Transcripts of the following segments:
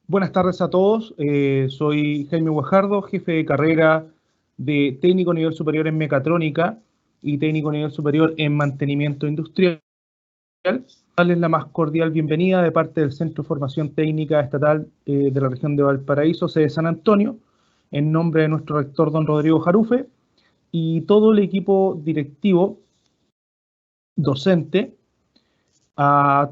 Buenas tardes a todos, soy Jaime Guajardo, jefe de carrera de técnico nivel superior en mecatrónica y técnico nivel superior en mantenimiento industrial. Darles la más cordial bienvenida de parte del Centro de Formación Técnica Estatal de la región de Valparaíso, sede San Antonio, en nombre de nuestro rector don Rodrigo Jarufe y todo el equipo directivo, docente, a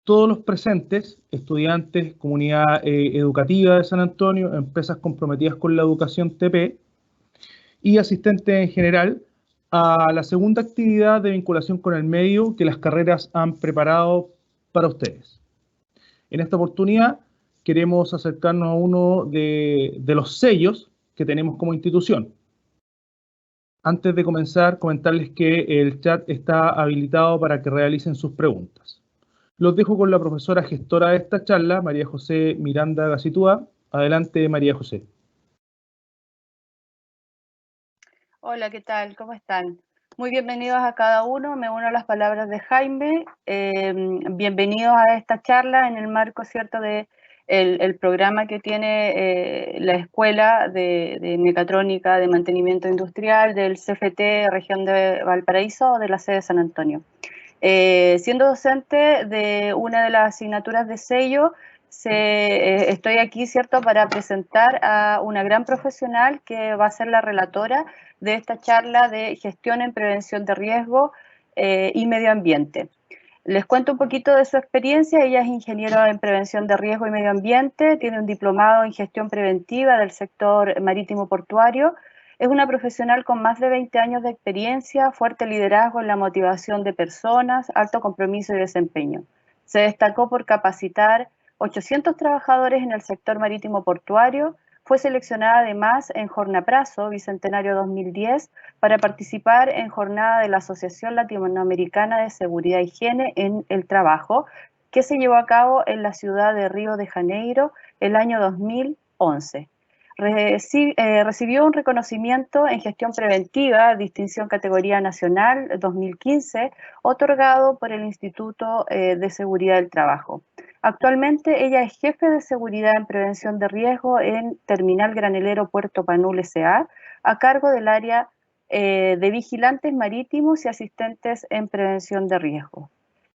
todos los presentes, estudiantes, comunidad educativa de San Antonio, empresas comprometidas con la educación TP y asistentes en general a la segunda actividad de vinculación con el medio que las carreras han preparado para ustedes. En esta oportunidad queremos acercarnos a uno de los sellos que tenemos como institución. Antes de comenzar, comentarles que el chat está habilitado para que realicen sus preguntas. Los dejo con la profesora gestora de esta charla, María José Miranda Gacitúa. Adelante, María José. Hola, ¿qué tal? ¿Cómo están? Muy bienvenidos a cada uno. Me uno a las palabras de Jaime. Bienvenidos a esta charla en el marco, ¿cierto?, de el programa que tiene la Escuela de Mecatrónica de Mantenimiento Industrial del CFT Región de Valparaíso de la sede de San Antonio. Siendo docente de una de las asignaturas de sello, estoy aquí, ¿cierto?, para presentar a una gran profesional que va a ser la relatora de esta charla de gestión en prevención de riesgo y medio ambiente. Les cuento un poquito de su experiencia. Ella es ingeniera en prevención de riesgo y medio ambiente, tiene un diplomado en gestión preventiva del sector marítimo portuario. Es una profesional con más de 20 años de experiencia, fuerte liderazgo en la motivación de personas, alto compromiso y desempeño. Se destacó por capacitar 800 trabajadores en el sector marítimo portuario. Fue seleccionada además en Jornaprazo, Bicentenario 2010, para participar en jornada de la Asociación Latinoamericana de Seguridad e Higiene en el Trabajo, que se llevó a cabo en la ciudad de Río de Janeiro el año 2011. Recibió un reconocimiento en gestión preventiva, distinción categoría nacional 2015, otorgado por el Instituto de Seguridad del Trabajo. Actualmente ella es jefe de seguridad en prevención de riesgo en Terminal Granelero Puerto Panul S.A., a cargo del área de vigilantes marítimos y asistentes en prevención de riesgo.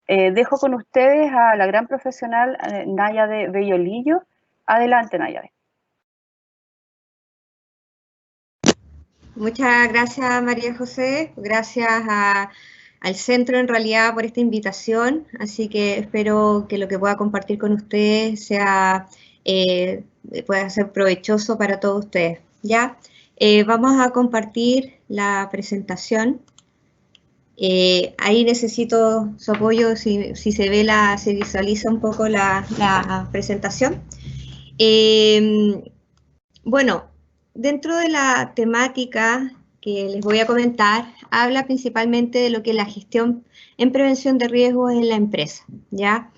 Dejo con ustedes a la gran profesional Náyade Bellolillo. Adelante, Náyade. Muchas gracias, María José. Gracias al centro, en realidad, por esta invitación. Así que espero que lo que pueda compartir con ustedes pueda ser provechoso para todos ustedes. ¿Ya? Vamos a compartir la presentación. Ahí necesito su apoyo si se visualiza un poco la presentación. Bueno, dentro de la temática que les voy a comentar, habla principalmente de lo que es la gestión en prevención de riesgos en la empresa, ¿ya?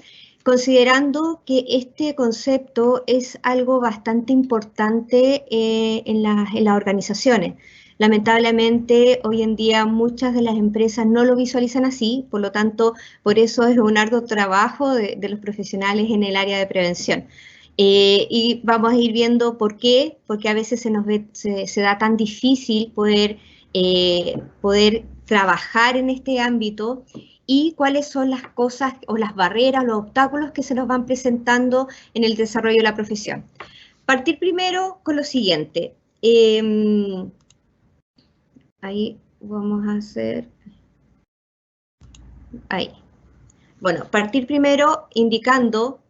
Considerando que este concepto es algo bastante importante en las organizaciones. Lamentablemente, hoy en día muchas de las empresas no lo visualizan así, por lo tanto, por eso es un arduo trabajo de los profesionales en el área de prevención. Y vamos a ir viendo por qué, porque a veces se da tan difícil poder trabajar en este ámbito y cuáles son las cosas o las barreras, los obstáculos que se nos van presentando en el desarrollo de la profesión. Partir primero con lo siguiente. Ahí vamos a hacer... Ahí. Bueno, partir primero indicando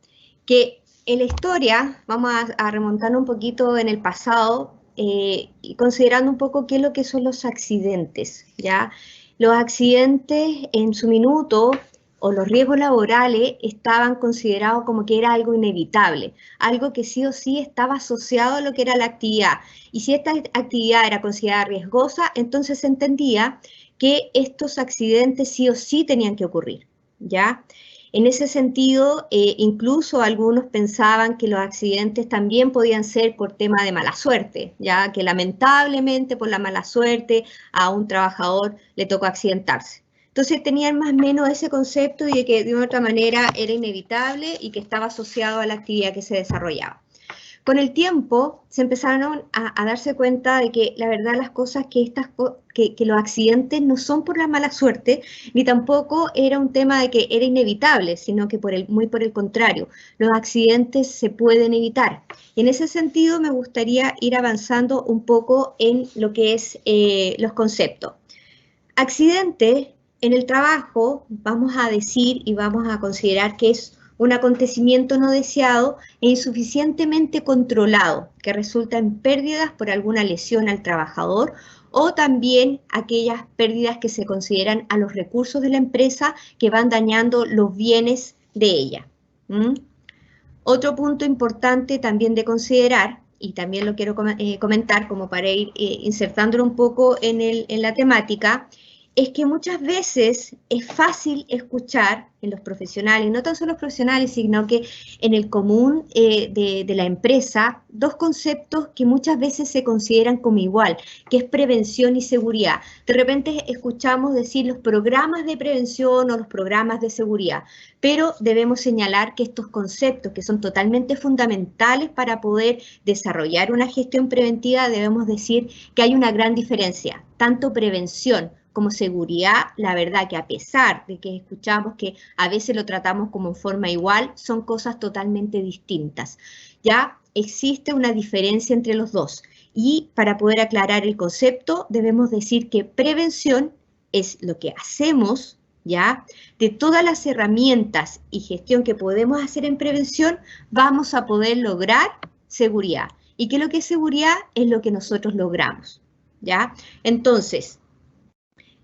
que en la historia, vamos a remontar un poquito en el pasado, y considerando un poco qué es lo que son los accidentes, ¿ya? Los accidentes en su minuto o los riesgos laborales estaban considerados como que era algo inevitable, algo que sí o sí estaba asociado a lo que era la actividad. Y si esta actividad era considerada riesgosa, entonces se entendía que estos accidentes sí o sí tenían que ocurrir, ¿ya? En ese sentido, incluso algunos pensaban que los accidentes también podían ser por tema de mala suerte, ya que lamentablemente por la mala suerte a un trabajador le tocó accidentarse. Entonces tenían más o menos ese concepto y de que de otra manera era inevitable y que estaba asociado a la actividad que se desarrollaba. Con el tiempo se empezaron a darse cuenta de que la verdad las cosas que los accidentes no son por la mala suerte, ni tampoco era un tema de que era inevitable, sino que muy por el contrario, los accidentes se pueden evitar. Y en ese sentido me gustaría ir avanzando un poco en lo que es los conceptos. Accidente en el trabajo, vamos a decir y vamos a considerar que es un acontecimiento no deseado e insuficientemente controlado, que resulta en pérdidas por alguna lesión al trabajador o también aquellas pérdidas que se consideran a los recursos de la empresa que van dañando los bienes de ella. Otro punto importante también de considerar, y también lo quiero comentar como para ir insertándolo un poco en la temática, es que muchas veces es fácil escuchar en los profesionales, no tan solo los profesionales, sino que en el común de la empresa, dos conceptos que muchas veces se consideran como igual, que es prevención y seguridad. De repente escuchamos decir los programas de prevención o los programas de seguridad, pero debemos señalar que estos conceptos, que son totalmente fundamentales para poder desarrollar una gestión preventiva, debemos decir que hay una gran diferencia, tanto prevención como seguridad, la verdad que a pesar de que escuchamos que a veces lo tratamos como en forma igual, son cosas totalmente distintas. Ya existe una diferencia entre los dos. Y para poder aclarar el concepto, debemos decir que prevención es lo que hacemos, ¿ya? De todas las herramientas y gestión que podemos hacer en prevención, vamos a poder lograr seguridad. ¿Y qué es lo que es seguridad? Es lo que nosotros logramos, ¿ya? Entonces,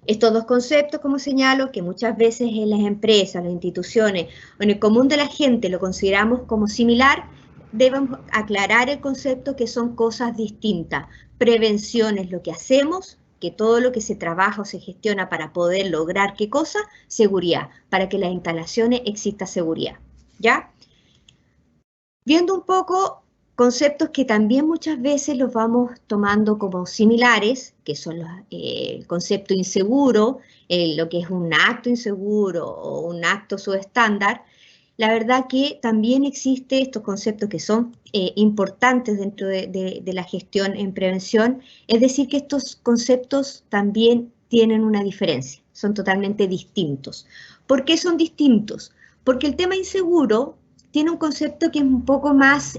estos dos conceptos, como señalo, que muchas veces en las empresas, las instituciones o en el común de la gente lo consideramos como similar, debemos aclarar el concepto que son cosas distintas. Prevención es lo que hacemos, que todo lo que se trabaja o se gestiona para poder lograr ¿qué cosa? Seguridad, para que en las instalaciones exista seguridad, ¿ya? Viendo un poco conceptos que también muchas veces los vamos tomando como similares, que son el concepto inseguro, lo que es un acto inseguro o un acto subestándar. La verdad que también existen estos conceptos que son importantes dentro de la gestión en prevención, es decir, que estos conceptos también tienen una diferencia, son totalmente distintos. ¿Por qué son distintos? Porque el tema inseguro tiene un concepto que es un poco más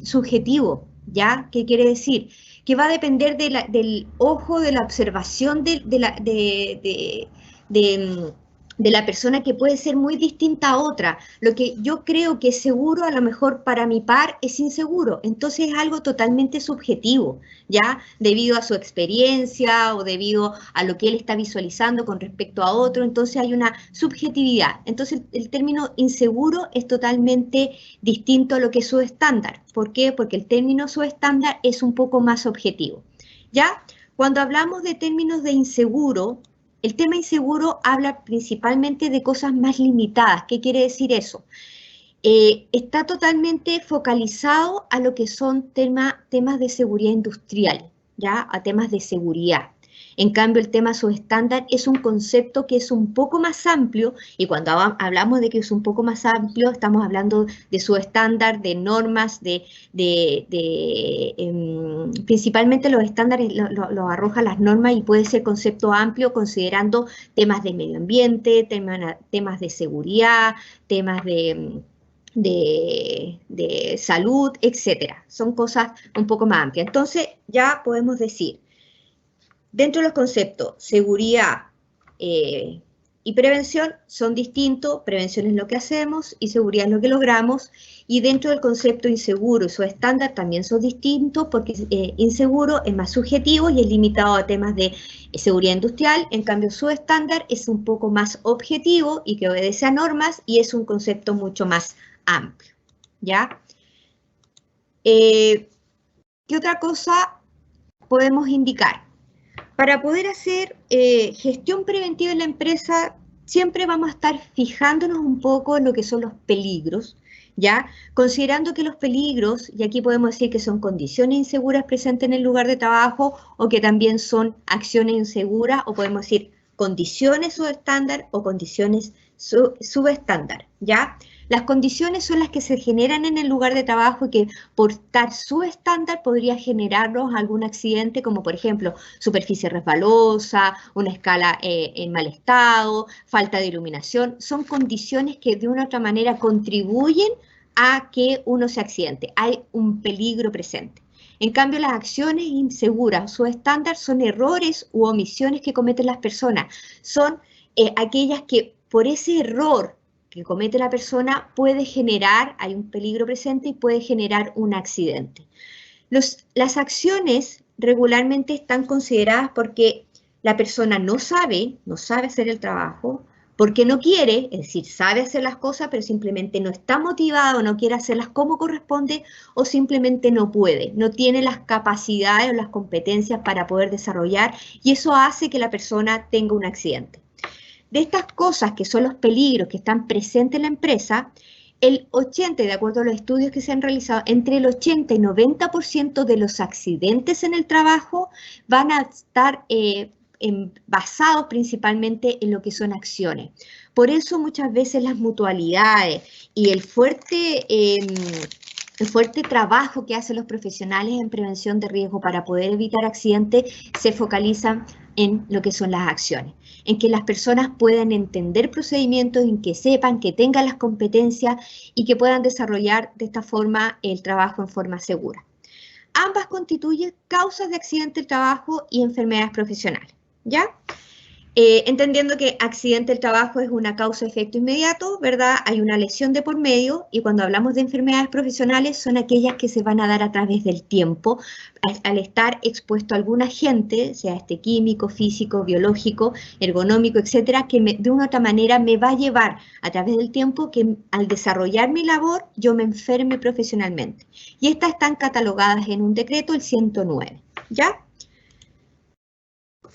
subjetivo, ¿ya? ¿Qué quiere decir? Que va a depender del ojo, de la observación de la persona, que puede ser muy distinta a otra. Lo que yo creo que es seguro, a lo mejor para mi par es inseguro. Entonces es algo totalmente subjetivo, ¿ya? Debido a su experiencia o debido a lo que él está visualizando con respecto a otro. Entonces hay una subjetividad. Entonces el término inseguro es totalmente distinto a lo que es subestándar. ¿Por qué? Porque el término subestándar es un poco más objetivo, ¿ya? Cuando hablamos de términos de inseguro, el tema inseguro habla principalmente de cosas más limitadas. ¿Qué quiere decir eso? Está totalmente focalizado a lo que son temas de seguridad industrial, ¿ya? A temas de seguridad. En cambio, el tema subestándar es un concepto que es un poco más amplio, y cuando hablamos de que es un poco más amplio, estamos hablando de subestándar, de normas, principalmente los estándares los arrojan las normas, y puede ser concepto amplio considerando temas de medio ambiente, temas de seguridad, temas de salud, etcétera. Son cosas un poco más amplias. Entonces, ya podemos decir, dentro de los conceptos, seguridad y prevención son distintos. Prevención es lo que hacemos y seguridad es lo que logramos. Y dentro del concepto inseguro y subestándar también son distintos, porque inseguro es más subjetivo y es limitado a temas de seguridad industrial. En cambio, subestándar es un poco más objetivo y que obedece a normas y es un concepto mucho más amplio, ¿ya? ¿Qué otra cosa podemos indicar? Para poder hacer gestión preventiva en la empresa, siempre vamos a estar fijándonos un poco en lo que son los peligros, ¿ya? Considerando que los peligros, y aquí podemos decir que son condiciones inseguras presentes en el lugar de trabajo, o que también son acciones inseguras, o podemos decir condiciones subestándar o condiciones subestándar, ¿ya? Las condiciones son las que se generan en el lugar de trabajo y que por estar subestándar podría generarnos algún accidente, como por ejemplo superficie resbalosa, una escala en mal estado, falta de iluminación. Son condiciones que de una u otra manera contribuyen a que uno se accidente. Hay un peligro presente. En cambio, las acciones inseguras o subestándar son errores u omisiones que cometen las personas. Son aquellas que por ese error que comete la persona puede generar, hay un peligro presente y puede generar un accidente. Las acciones regularmente están consideradas porque la persona no sabe hacer el trabajo, porque no quiere, es decir, sabe hacer las cosas, pero simplemente no está motivado, no quiere hacerlas como corresponde, o simplemente no puede, no tiene las capacidades o las competencias para poder desarrollar, y eso hace que la persona tenga un accidente. De estas cosas que son los peligros que están presentes en la empresa, el 80%, de acuerdo a los estudios que se han realizado, entre el 80 y 90% de los accidentes en el trabajo van a estar basados principalmente en lo que son acciones. Por eso muchas veces las mutualidades y el fuerte trabajo que hacen los profesionales en prevención de riesgo para poder evitar accidentes se focalizan en lo que son las acciones, en que las personas puedan entender procedimientos, en que sepan, que tengan las competencias y que puedan desarrollar de esta forma el trabajo en forma segura. Ambas constituyen causas de accidente del trabajo y enfermedades profesionales, ¿ya? Entendiendo que accidente del trabajo es una causa-efecto inmediato, ¿verdad? Hay una lesión de por medio, y cuando hablamos de enfermedades profesionales son aquellas que se van a dar a través del tiempo, al estar expuesto a algún agente, sea químico, físico, biológico, ergonómico, etcétera, que de una u otra manera me va a llevar a través del tiempo que al desarrollar mi labor yo me enferme profesionalmente. Y estas están catalogadas en un decreto, el 109, ¿ya?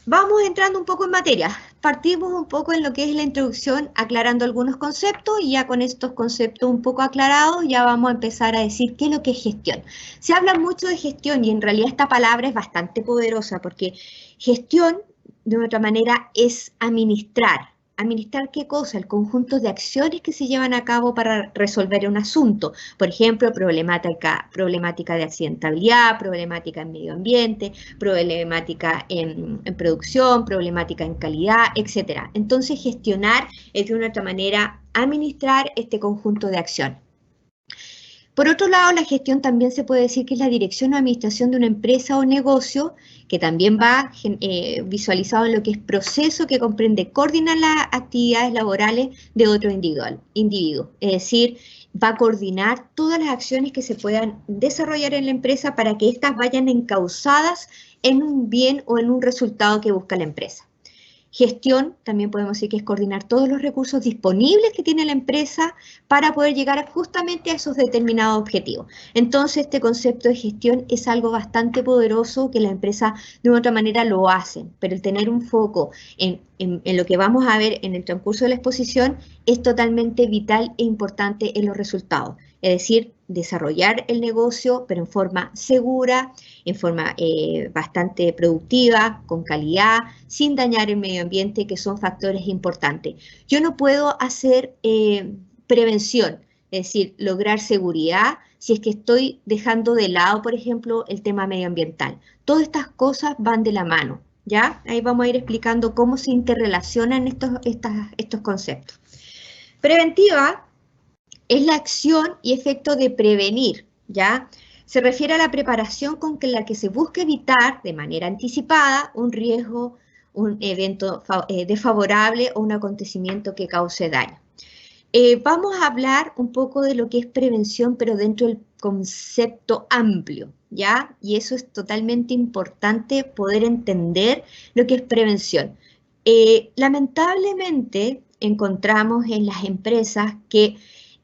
Vamos entrando un poco en materia. Partimos un poco en lo que es la introducción, aclarando algunos conceptos, y ya con estos conceptos un poco aclarados ya vamos a empezar a decir qué es lo que es gestión. Se habla mucho de gestión y en realidad esta palabra es bastante poderosa, porque gestión, de otra manera, es administrar. ¿Administrar qué cosa? El conjunto de acciones que se llevan a cabo para resolver un asunto. Por ejemplo, problemática de accidentabilidad, problemática en medio ambiente, problemática en producción, problemática en calidad, etc. Entonces, gestionar es de una otra manera administrar este conjunto de acciones. Por otro lado, la gestión también se puede decir que es la dirección o administración de una empresa o negocio, que también va visualizado en lo que es proceso, que comprende coordinar las actividades laborales de otro individuo. Es decir, va a coordinar todas las acciones que se puedan desarrollar en la empresa para que éstas vayan encauzadas en un bien o en un resultado que busca la empresa. Gestión, también podemos decir que es coordinar todos los recursos disponibles que tiene la empresa para poder llegar justamente a esos determinados objetivos. Entonces, este concepto de gestión es algo bastante poderoso que la empresa de una otra manera lo hacen, pero el tener un foco en lo que vamos a ver en el transcurso de la exposición es totalmente vital e importante en los resultados. Es decir, desarrollar el negocio, pero en forma segura, en forma bastante productiva, con calidad, sin dañar el medio ambiente, que son factores importantes. Yo no puedo hacer prevención, es decir, lograr seguridad, si es que estoy dejando de lado, por ejemplo, el tema medioambiental. Todas estas cosas van de la mano, ¿ya? Ahí vamos a ir explicando cómo se interrelacionan estos conceptos. Preventiva es la acción y efecto de prevenir, ¿ya? Se refiere a la preparación con la que se busca evitar de manera anticipada un riesgo, un evento desfavorable o un acontecimiento que cause daño. Vamos a hablar un poco de lo que es prevención, pero dentro del concepto amplio, ¿ya? Y eso es totalmente importante poder entender lo que es prevención. Lamentablemente encontramos en las empresas que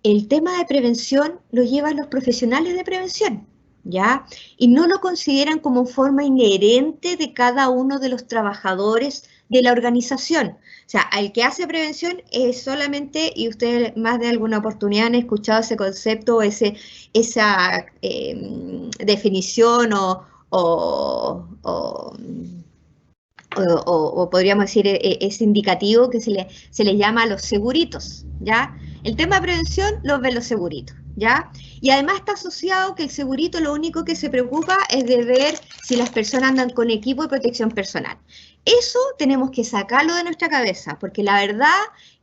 el tema de prevención lo llevan los profesionales de prevención, ¿ya? Y no lo consideran como forma inherente de cada uno de los trabajadores de la organización. O sea, el que hace prevención es solamente, y ustedes más de alguna oportunidad han escuchado ese concepto, esa definición o podríamos decir ese indicativo que se le llama los seguritos, ¿ya? El tema de prevención lo ven los seguritos, ¿ya? Y además está asociado que el segurito lo único que se preocupa es de ver si las personas andan con equipo de protección personal. Eso tenemos que sacarlo de nuestra cabeza, porque la verdad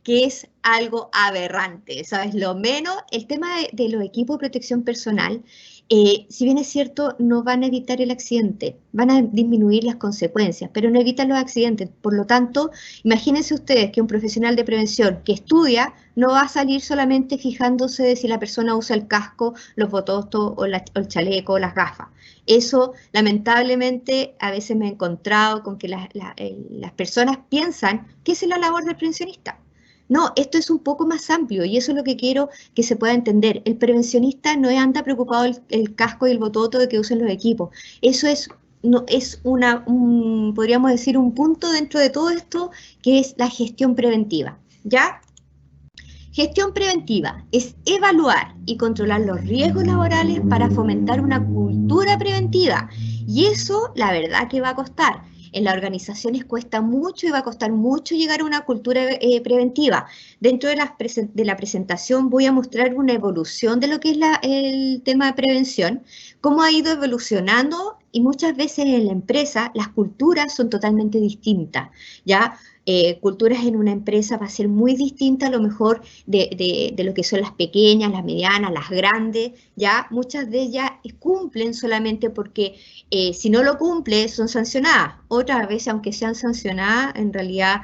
que es algo aberrante, ¿sabes? Lo menos, el tema de los equipos de protección personal, si bien es cierto, no van a evitar el accidente, van a disminuir las consecuencias, pero no evitan los accidentes. Por lo tanto, imagínense ustedes que un profesional de prevención que estudia no va a salir solamente fijándose de si la persona usa el casco, los bototos o el chaleco o las gafas. Eso, lamentablemente, a veces me he encontrado con que las personas piensan que esa es la labor del prevencionista. No, esto es un poco más amplio y eso es lo que quiero que se pueda entender. El prevencionista no anda preocupado el casco y el bototo de que usen los equipos. Eso podríamos decir, un punto dentro de todo esto que es la gestión preventiva, ¿ya? Gestión preventiva es evaluar y controlar los riesgos laborales para fomentar una cultura preventiva. Y eso, la verdad que va a costar. En las organizaciones cuesta mucho y va a costar mucho llegar a una cultura preventiva. Dentro de la presentación voy a mostrar una evolución de lo que es el tema de prevención, cómo ha ido evolucionando y muchas veces en la empresa las culturas son totalmente distintas, ¿ya? Culturas en una empresa va a ser muy distinta a lo mejor de lo que son las pequeñas, las medianas, las grandes, ¿ya? Muchas de ellas cumplen solamente porque si no lo cumple son sancionadas. Otras veces, aunque sean sancionadas, en realidad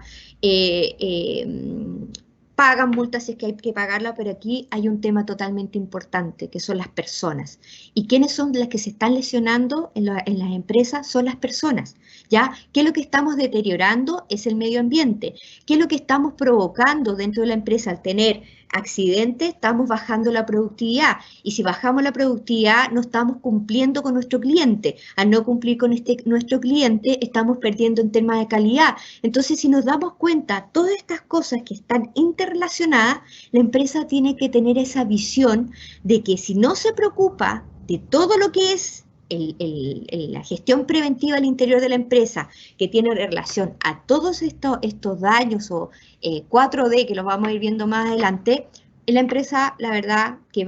pagan multas si es que hay que pagarla, pero aquí hay un tema totalmente importante, que son las personas. ¿Y quiénes son las que se están lesionando en las empresas? Son las personas, ¿ya? ¿Qué es lo que estamos deteriorando? Es el medio ambiente. ¿Qué es lo que estamos provocando dentro de la empresa? Al tener accidentes, estamos bajando la productividad. Y si bajamos la productividad, no estamos cumpliendo con nuestro cliente. Al no cumplir con nuestro cliente, estamos perdiendo en temas de calidad. Entonces, si nos damos cuenta, todas estas cosas que están interrelacionadas, la empresa tiene que tener esa visión de que si no se preocupa de todo lo que es la gestión preventiva al interior de la empresa, que tiene relación a todos estos daños o 4D, que los vamos a ir viendo más adelante, en la empresa, la verdad que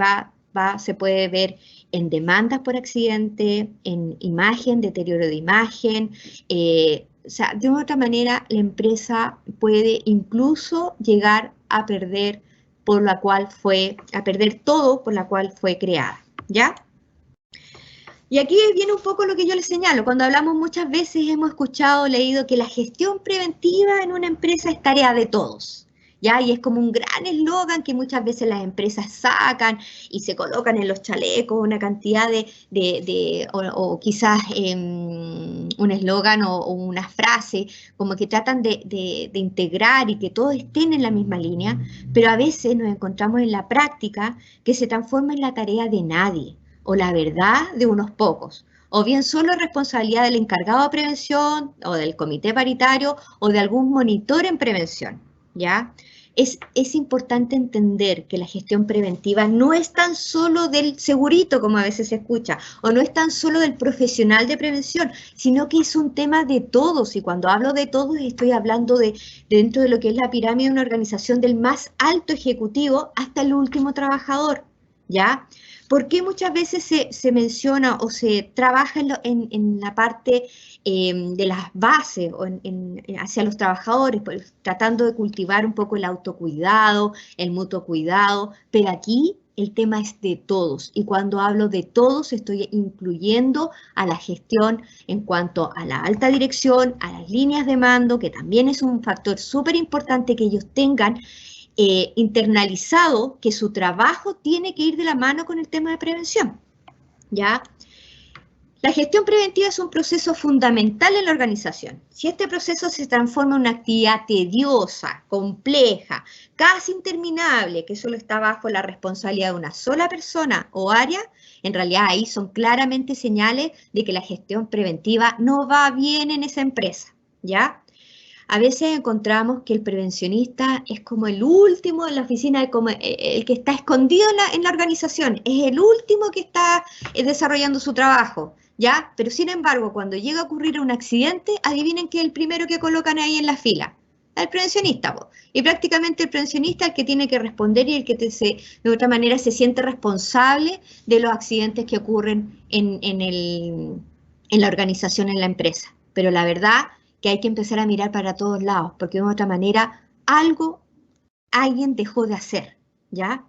se puede ver en demandas por accidente, en imagen, deterioro de imagen, o sea, de otra manera, la empresa puede incluso llegar a perder todo por la cual fue creada, ¿ya? Y aquí viene un poco lo que yo les señalo. Cuando hablamos muchas veces hemos escuchado, leído que la gestión preventiva en una empresa es tarea de todos, ¿ya? Y es como un gran eslogan que muchas veces las empresas sacan y se colocan en los chalecos una cantidad o quizás un eslogan o una frase, como que tratan de integrar y que todos estén en la misma línea, pero a veces nos encontramos en la práctica que se transforma en la tarea de nadie, o la verdad de unos pocos, o bien solo responsabilidad del encargado de prevención, o del comité paritario, o de algún monitor en prevención, ¿ya? es importante entender que la gestión preventiva no es tan solo del segurito, como a veces se escucha, o no es tan solo del profesional de prevención, sino que es un tema de todos. Y cuando hablo de todos, estoy hablando de dentro de lo que es la pirámide de una organización del más alto ejecutivo hasta el último trabajador, ¿ya? ¿Por qué muchas veces se menciona o se trabaja en la parte de las bases o hacia los trabajadores, pues, tratando de cultivar un poco el autocuidado, el mutuo cuidado? Pero aquí el tema es de todos, y cuando hablo de todos estoy incluyendo a la gestión en cuanto a la alta dirección, a las líneas de mando, que también es un factor súper importante que ellos tengan internalizado, que su trabajo tiene que ir de la mano con el tema de prevención, ¿ya? La gestión preventiva es un proceso fundamental en la organización. Si este proceso se transforma en una actividad tediosa, compleja, casi interminable, que solo está bajo la responsabilidad de una sola persona o área, en realidad ahí son claramente señales de que la gestión preventiva no va bien en esa empresa, ¿ya? A veces encontramos que el prevencionista es como el último en la oficina, como el que está escondido en la organización, es el último que está desarrollando su trabajo, ¿ya? Pero sin embargo, cuando llega a ocurrir un accidente, adivinen que es el primero que colocan ahí en la fila, el prevencionista, po. Y prácticamente el prevencionista es el que tiene que responder y el que de otra manera se siente responsable de los accidentes que ocurren en la organización, en la empresa. Pero la verdad que hay que empezar a mirar para todos lados, porque de otra manera alguien dejó de hacer, ¿ya?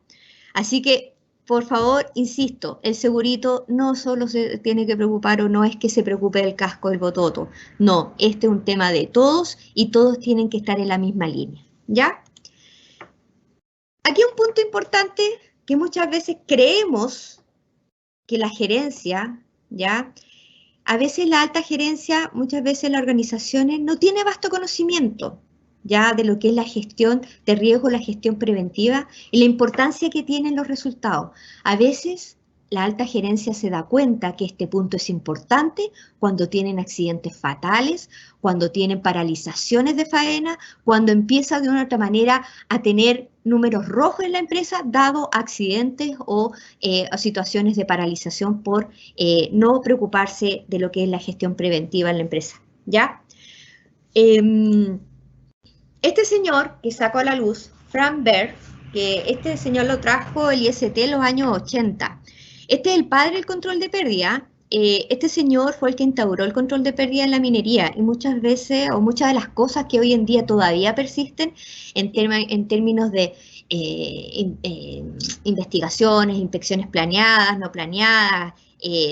Así que, por favor, insisto, el segurito no solo se tiene que preocupar o no es que se preocupe del casco del bototo, no, este es un tema de todos y todos tienen que estar en la misma línea, ¿ya? Aquí un punto importante que muchas veces creemos que la gerencia, ¿ya? A veces la alta gerencia, muchas veces las organizaciones no tiene vasto conocimiento ya de lo que es la gestión de riesgo, la gestión preventiva y la importancia que tienen los resultados. A veces la alta gerencia se da cuenta que este punto es importante cuando tienen accidentes fatales, cuando tienen paralizaciones de faena, cuando empieza de una u otra manera a tener números rojos en la empresa dado accidentes o situaciones de paralización por no preocuparse de lo que es la gestión preventiva en la empresa, ¿ya? Este señor que sacó a la luz, Frank Berg, que este señor lo trajo el IST en los años 80. Este es el padre del control de pérdida. Este señor fue el que instauró el control de pérdida en la minería y muchas veces, o muchas de las cosas que hoy en día todavía persisten en términos de investigaciones, inspecciones planeadas, no planeadas,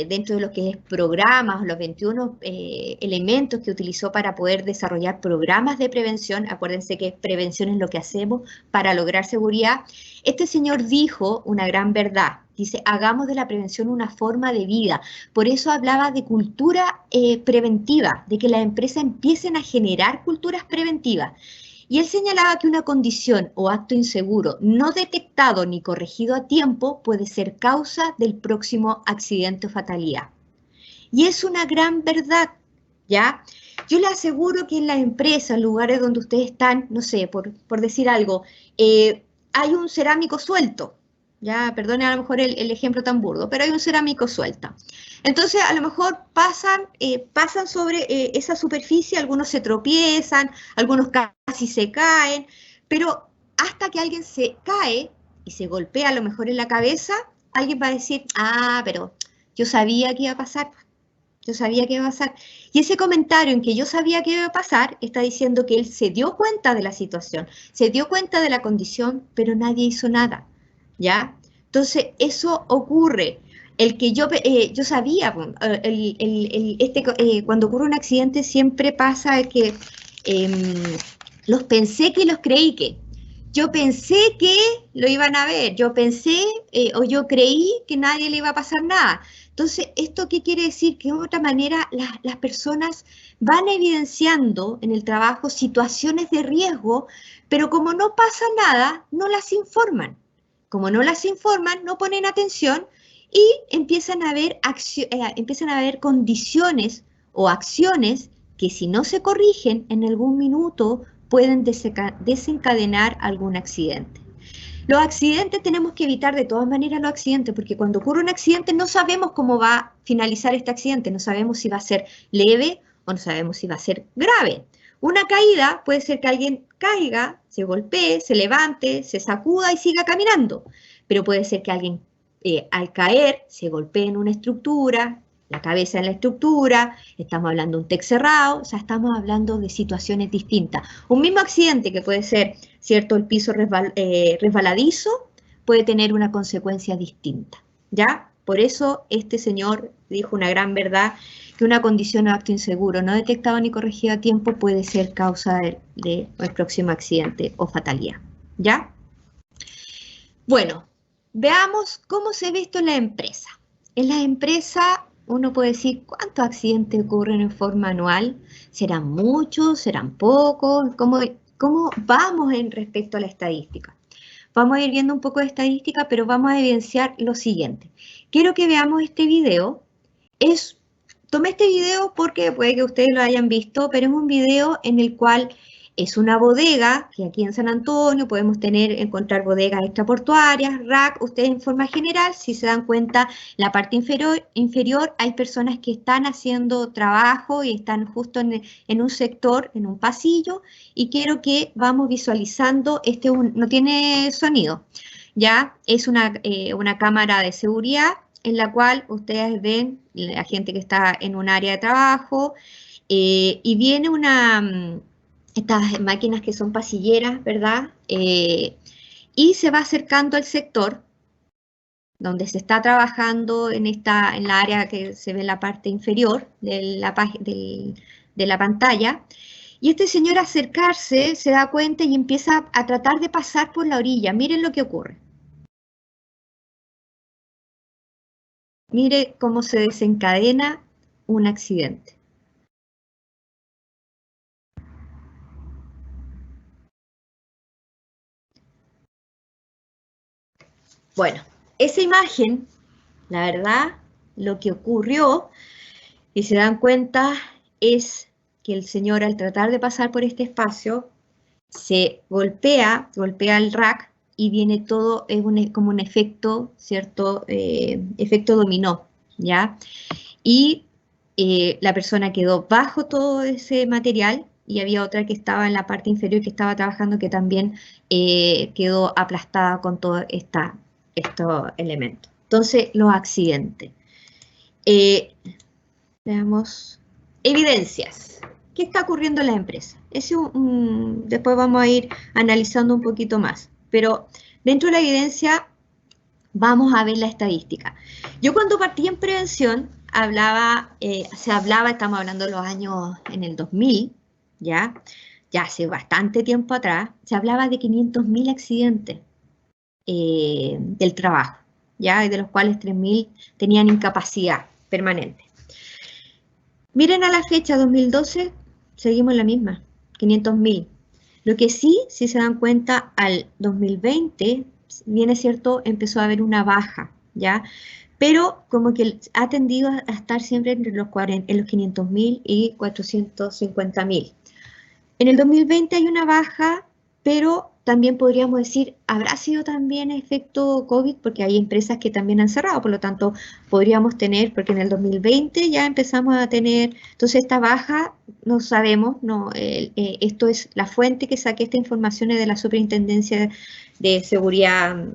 dentro de lo que es programas, los 21 elementos que utilizó para poder desarrollar programas de prevención. Acuérdense que prevención es lo que hacemos para lograr seguridad. Este señor dijo una gran verdad. Dice, hagamos de la prevención una forma de vida. Por eso hablaba de cultura preventiva, de que las empresas empiecen a generar culturas preventivas. Y él señalaba que una condición o acto inseguro no detectado ni corregido a tiempo puede ser causa del próximo accidente o fatalidad. Y es una gran verdad, ¿ya? Yo le aseguro que en las empresas, lugares donde ustedes están, no sé, por decir algo, hay un cerámico suelto. Ya, perdonen a lo mejor el ejemplo tan burdo, pero hay un cerámico suelto. Entonces, a lo mejor pasan sobre esa superficie, algunos se tropiezan, algunos casi se caen, pero hasta que alguien se cae y se golpea a lo mejor en la cabeza, alguien va a decir, ah, pero yo sabía que iba a pasar, yo sabía que iba a pasar. Y ese comentario en que yo sabía que iba a pasar, está diciendo que él se dio cuenta de la situación, se dio cuenta de la condición, pero nadie hizo nada. ¿Ya? Entonces, eso ocurre. El que yo sabía, cuando ocurre un accidente siempre pasa que los pensé que los creí que. Yo pensé que lo iban a ver, yo pensé o yo creí que nadie le iba a pasar nada. Entonces, ¿esto qué quiere decir? Que de otra manera las personas van evidenciando en el trabajo situaciones de riesgo, pero como no pasa nada, no las informan. Como no las informan, no ponen atención y empiezan a haber condiciones o acciones que si no se corrigen en algún minuto pueden desencadenar algún accidente. Los accidentes tenemos que evitar de todas maneras los accidentes, porque cuando ocurre un accidente no sabemos cómo va a finalizar este accidente, no sabemos si va a ser leve o no sabemos si va a ser grave. Una caída puede ser que alguien caiga, se golpee, se levante, se sacuda y siga caminando, pero puede ser que alguien al caer se golpee en una estructura, la cabeza en la estructura, estamos hablando de un TEC cerrado, o sea, estamos hablando de situaciones distintas. Un mismo accidente que puede ser, ¿cierto?, el piso resbaladizo, puede tener una consecuencia distinta, ¿ya? Por eso este señor dijo una gran verdad, que una condición o acto inseguro no detectado ni corregido a tiempo puede ser causa del próximo accidente o fatalidad, ¿ya? Bueno, veamos cómo se ve esto en la empresa. En la empresa uno puede decir cuántos accidentes ocurren en forma anual, serán muchos, serán pocos, ¿cómo vamos en respecto a la estadística? Vamos a ir viendo un poco de estadística, pero vamos a evidenciar lo siguiente. Quiero que veamos este video. Tomé este video porque puede que ustedes lo hayan visto, pero es un video en el cual es una bodega, que aquí en San Antonio podemos encontrar bodegas extraportuarias, rack. Ustedes en forma general, si se dan cuenta, la parte inferior hay personas que están haciendo trabajo y están justo en un sector, en un pasillo, y quiero que vamos visualizando, no tiene sonido, ya es una cámara de seguridad en la cual ustedes ven la gente que está en un área de trabajo y viene estas máquinas que son pasilleras, ¿verdad? Y se va acercando al sector donde se está trabajando en la área que se ve en la parte inferior de la pantalla. Y este señor acercarse se da cuenta y empieza a tratar de pasar por la orilla. Miren lo que ocurre. Mire cómo se desencadena un accidente. Bueno, esa imagen, la verdad, lo que ocurrió, y se dan cuenta, es que el señor al tratar de pasar por este espacio, se golpea el rack y viene todo, es como un efecto, ¿cierto? Efecto dominó, ¿ya? Y la persona quedó bajo todo ese material y había otra que estaba en la parte inferior que estaba trabajando que también quedó aplastada con todos estos elementos. Entonces, los accidentes. Veamos. Evidencias. ¿Qué está ocurriendo en la empresa? Después vamos a ir analizando un poquito más. Pero dentro de la evidencia vamos a ver la estadística. Yo cuando partí en prevención estamos hablando de los años en el 2000, ya hace bastante tiempo atrás, se hablaba de 500.000 accidentes del trabajo, ya, y de los cuales 3.000 tenían incapacidad permanente. Miren a la fecha 2012, seguimos la misma, 500.000. Lo que sí, si se dan cuenta, al 2020, bien es cierto, empezó a haber una baja, ¿ya? Pero como que ha tendido a estar siempre en los 500.000 y 450.000. En el 2020 hay una baja, pero también podríamos decir, habrá sido también efecto COVID, porque hay empresas que también han cerrado, por lo tanto, podríamos tener, porque en el 2020 ya empezamos a tener, entonces esta baja, no sabemos, esto es la fuente que saqué esta información es de la Superintendencia de Seguridad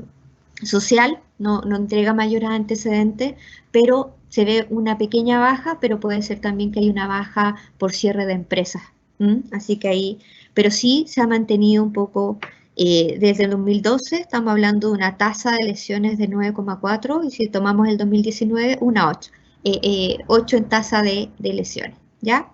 Social, no entrega mayores antecedentes, pero se ve una pequeña baja, pero puede ser también que hay una baja por cierre de empresas. Así que ahí, pero sí se ha mantenido un poco, desde el 2012 estamos hablando de una tasa de lesiones de 9,4 y si tomamos el 2019, una 8, 8 en tasa de lesiones, ¿ya?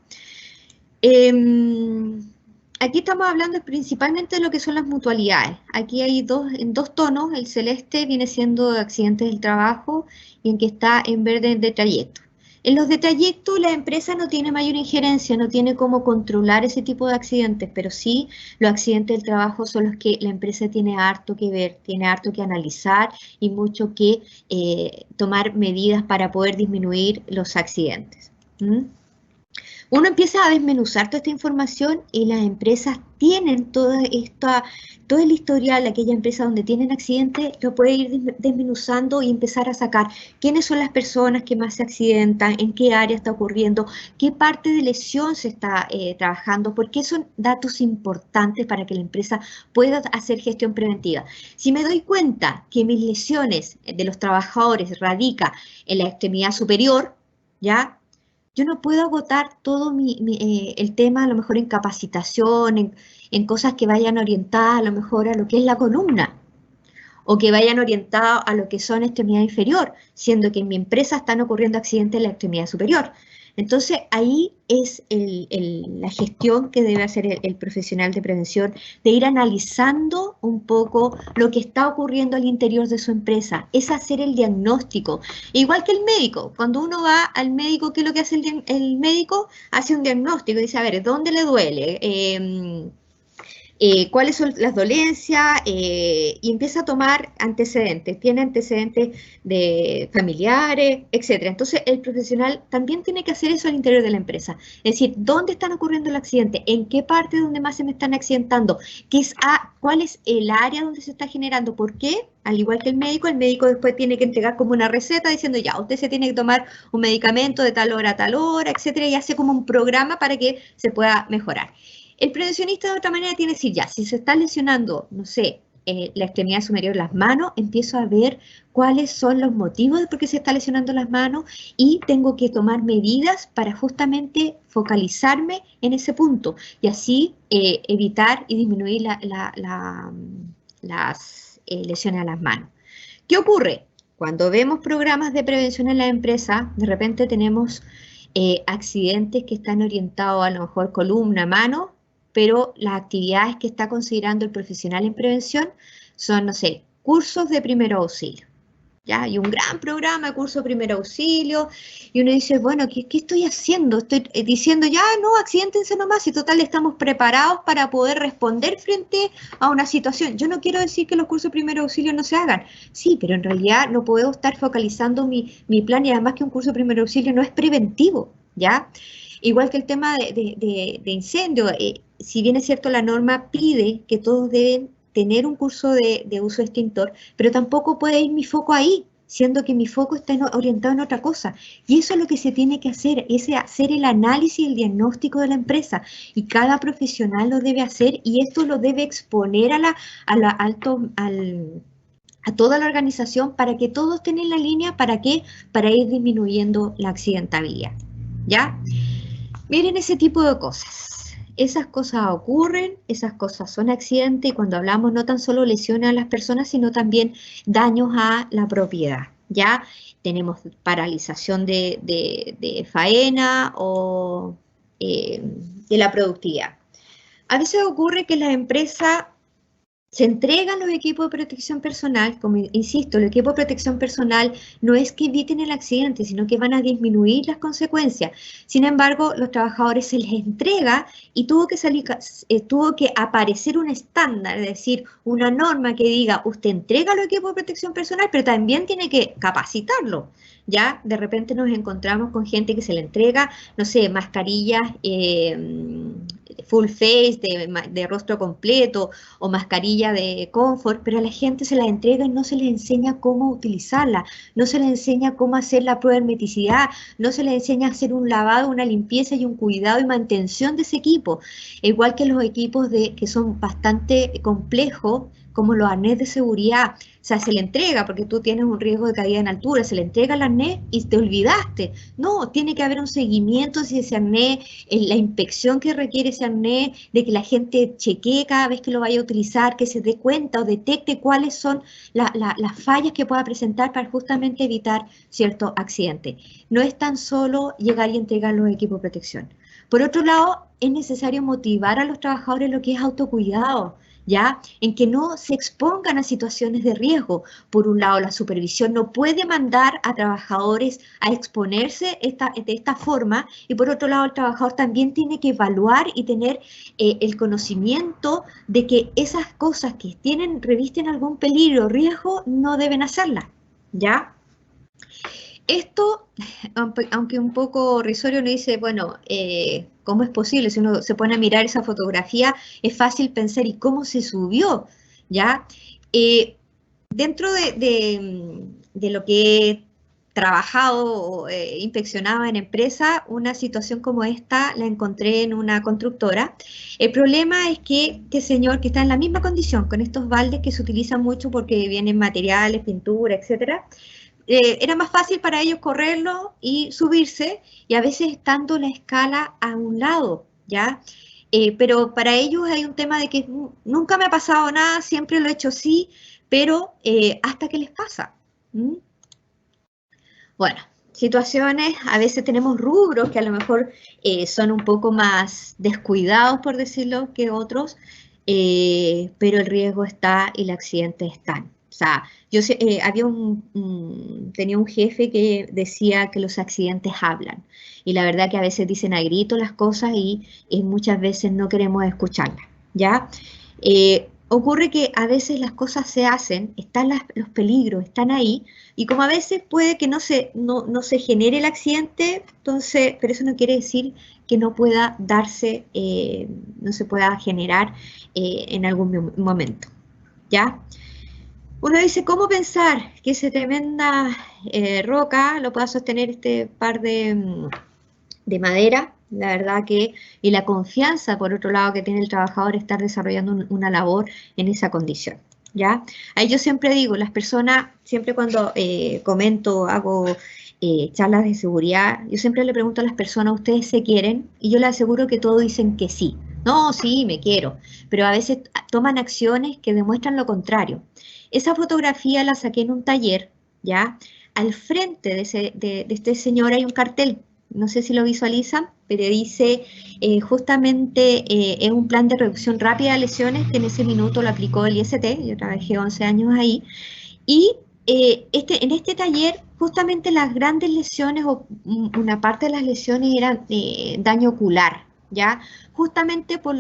Aquí estamos hablando principalmente de lo que son las mutualidades. Aquí hay en dos tonos, el celeste viene siendo accidentes del trabajo y en que está en verde de trayecto. En los de trayecto la empresa no tiene mayor injerencia, no tiene cómo controlar ese tipo de accidentes, pero sí los accidentes del trabajo son los que la empresa tiene harto que ver, tiene harto que analizar y mucho que tomar medidas para poder disminuir los accidentes. Uno empieza a desmenuzar toda esta información y las empresas tienen todo el historial de aquella empresa donde tienen accidentes, lo puede ir desmenuzando y empezar a sacar quiénes son las personas que más se accidentan, en qué área está ocurriendo, qué parte de lesión se está trabajando, porque son datos importantes para que la empresa pueda hacer gestión preventiva. Si me doy cuenta que mis lesiones de los trabajadores radican en la extremidad superior, ¿ya? Yo no puedo agotar todo el tema, a lo mejor en capacitación, en cosas que vayan orientadas a lo mejor a lo que es la columna, o que vayan orientadas a lo que son extremidad inferior, siendo que en mi empresa están ocurriendo accidentes en la extremidad superior. Entonces, ahí es la gestión que debe hacer el profesional de prevención, de ir analizando un poco lo que está ocurriendo al interior de su empresa, es hacer el diagnóstico. Igual que el médico, cuando uno va al médico, ¿qué es lo que hace el médico? Hace un diagnóstico, dice, a ver, ¿dónde le duele? Cuáles son las dolencias y empieza a tomar antecedentes, tiene antecedentes de familiares, etc. Entonces el profesional también tiene que hacer eso al interior de la empresa, es decir, ¿dónde están ocurriendo los accidentes? ¿En qué parte donde más se me están accidentando? ¿Cuál es el área donde se está generando? ¿Por qué? Al igual que el médico después tiene que entregar como una receta diciendo ya, usted se tiene que tomar un medicamento de tal hora a tal hora, etc. y hace como un programa para que se pueda mejorar. El prevencionista de otra manera tiene que decir, ya, si se está lesionando, no sé, la extremidad superior, las manos, empiezo a ver cuáles son los motivos de por qué se está lesionando las manos y tengo que tomar medidas para justamente focalizarme en ese punto y así evitar y disminuir las lesiones a las manos. ¿Qué ocurre? Cuando vemos programas de prevención en la empresa, de repente tenemos accidentes que están orientados a lo mejor columna, mano, pero las actividades que está considerando el profesional en prevención son, no sé, cursos de primer auxilio, ¿ya? Hay un gran programa de curso de primer auxilio y uno dice, bueno, ¿qué estoy haciendo? Estoy diciendo, ya, no, accidéntense nomás y total estamos preparados para poder responder frente a una situación. Yo no quiero decir que los cursos de primer auxilio no se hagan, sí, pero en realidad no puedo estar focalizando mi plan y además que un curso de primer auxilio no es preventivo, ¿ya? Igual que el tema de incendio, si bien es cierto la norma pide que todos deben tener un curso de uso de extintor, pero tampoco puede ir mi foco ahí, siendo que mi foco está orientado en otra cosa. Y eso es lo que se tiene que hacer, es hacer el análisis y el diagnóstico de la empresa. Y cada profesional lo debe hacer y esto lo debe exponer a toda la organización para que todos estén en la línea. ¿Para qué? Para ir disminuyendo la accidentabilidad, ¿ya? Miren ese tipo de cosas. Esas cosas ocurren, esas cosas son accidentes y cuando hablamos no tan solo lesiones a las personas, sino también daños a la propiedad, ¿ya? Tenemos paralización de faena o de la productividad. A veces ocurre que las empresas se entregan los equipos de protección personal, como insisto, el equipo de protección personal no es que eviten el accidente, sino que van a disminuir las consecuencias. Sin embargo, los trabajadores se les entrega y tuvo que aparecer un estándar, es decir, una norma que diga, usted entrega los equipos de protección personal, pero también tiene que capacitarlo. Ya de repente nos encontramos con gente que se le entrega, no sé, mascarillas full face, de rostro completo o mascarilla de confort, pero a la gente se la entrega y no se les enseña cómo utilizarla, no se les enseña cómo hacer la prueba de hermeticidad, no se les enseña a hacer un lavado, una limpieza y un cuidado y mantención de ese equipo, igual que los equipos que son bastante complejos, como los arnés de seguridad. O sea, se le entrega porque tú tienes un riesgo de caída en altura, se le entrega el arnés y te olvidaste. No, tiene que haber un seguimiento si ese arnés, la inspección que requiere ese arnés, de que la gente chequee cada vez que lo vaya a utilizar, que se dé cuenta o detecte cuáles son las fallas que pueda presentar para justamente evitar cierto accidente. No es tan solo llegar y entregar los equipos de protección. Por otro lado, es necesario motivar a los trabajadores en lo que es autocuidado, ¿ya? En que no se expongan a situaciones de riesgo. Por un lado, la supervisión no puede mandar a trabajadores a exponerse de esta forma y por otro lado, el trabajador también tiene que evaluar y tener el conocimiento de que esas cosas que revisten algún peligro o riesgo no deben hacerlas, ¿ya? esto, aunque un poco risorio, uno dice, bueno, ¿cómo es posible? Si uno se pone a mirar esa fotografía, es fácil pensar, ¿y cómo se subió? ¿Ya? Dentro de lo que he trabajado o inspeccionado en empresa, una situación como esta la encontré en una constructora. El problema es que este señor que está en la misma condición, con estos baldes que se utilizan mucho porque vienen materiales, pintura, etcétera, era más fácil para ellos correrlo y subirse, y a veces estando la escala a un lado, ¿ya? Pero para ellos hay un tema de que nunca me ha pasado nada, siempre lo he hecho así, pero hasta que les pasa. ¿Mm? Bueno, situaciones, a veces tenemos rubros que a lo mejor son un poco más descuidados, por decirlo, que otros, pero el riesgo está y el accidente están. O sea, yo tenía un jefe que decía que los accidentes hablan, y la verdad que a veces dicen a grito las cosas y muchas veces no queremos escucharlas, ¿ya? Ocurre que a veces las cosas se hacen, están los peligros, están ahí, y como a veces puede que no se genere el accidente, entonces, pero eso no quiere decir que no pueda darse, no se pueda generar en algún momento, ¿ya? Uno dice, ¿cómo pensar que esa tremenda roca lo pueda sostener este par de madera? La verdad que, y la confianza, por otro lado, que tiene el trabajador estar desarrollando una labor en esa condición, ¿ya? Ahí yo siempre digo, las personas, siempre cuando comento, hago charlas de seguridad, yo siempre le pregunto a las personas, ¿ustedes se quieren? Y yo les aseguro que todos dicen que sí. No, sí, me quiero, pero a veces toman acciones que demuestran lo contrario. Esa fotografía la saqué en un taller, ¿ya? Al frente de este señor hay un cartel, no sé si lo visualizan, pero dice justamente es un plan de reducción rápida de lesiones que en ese minuto lo aplicó el IST, yo trabajé 11 años ahí, y en este taller justamente las grandes lesiones o una parte de las lesiones eran daño ocular, ¿ya? Justamente por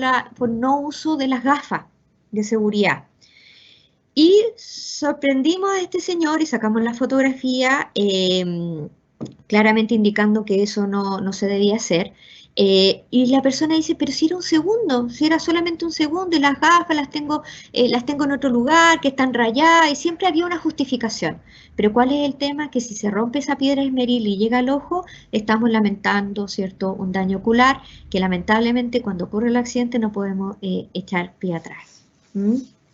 no uso de las gafas de seguridad. Y sorprendimos a este señor y sacamos la fotografía, claramente indicando que eso no se debía hacer. Y la persona dice, pero si era un segundo, si era solamente un segundo, y las gafas las tengo en otro lugar, que están rayadas, y siempre había una justificación. Pero ¿cuál es el tema? Que si se rompe esa piedra esmeril y llega al ojo, estamos lamentando, ¿cierto?, un daño ocular, que lamentablemente cuando ocurre el accidente no podemos echar pie atrás.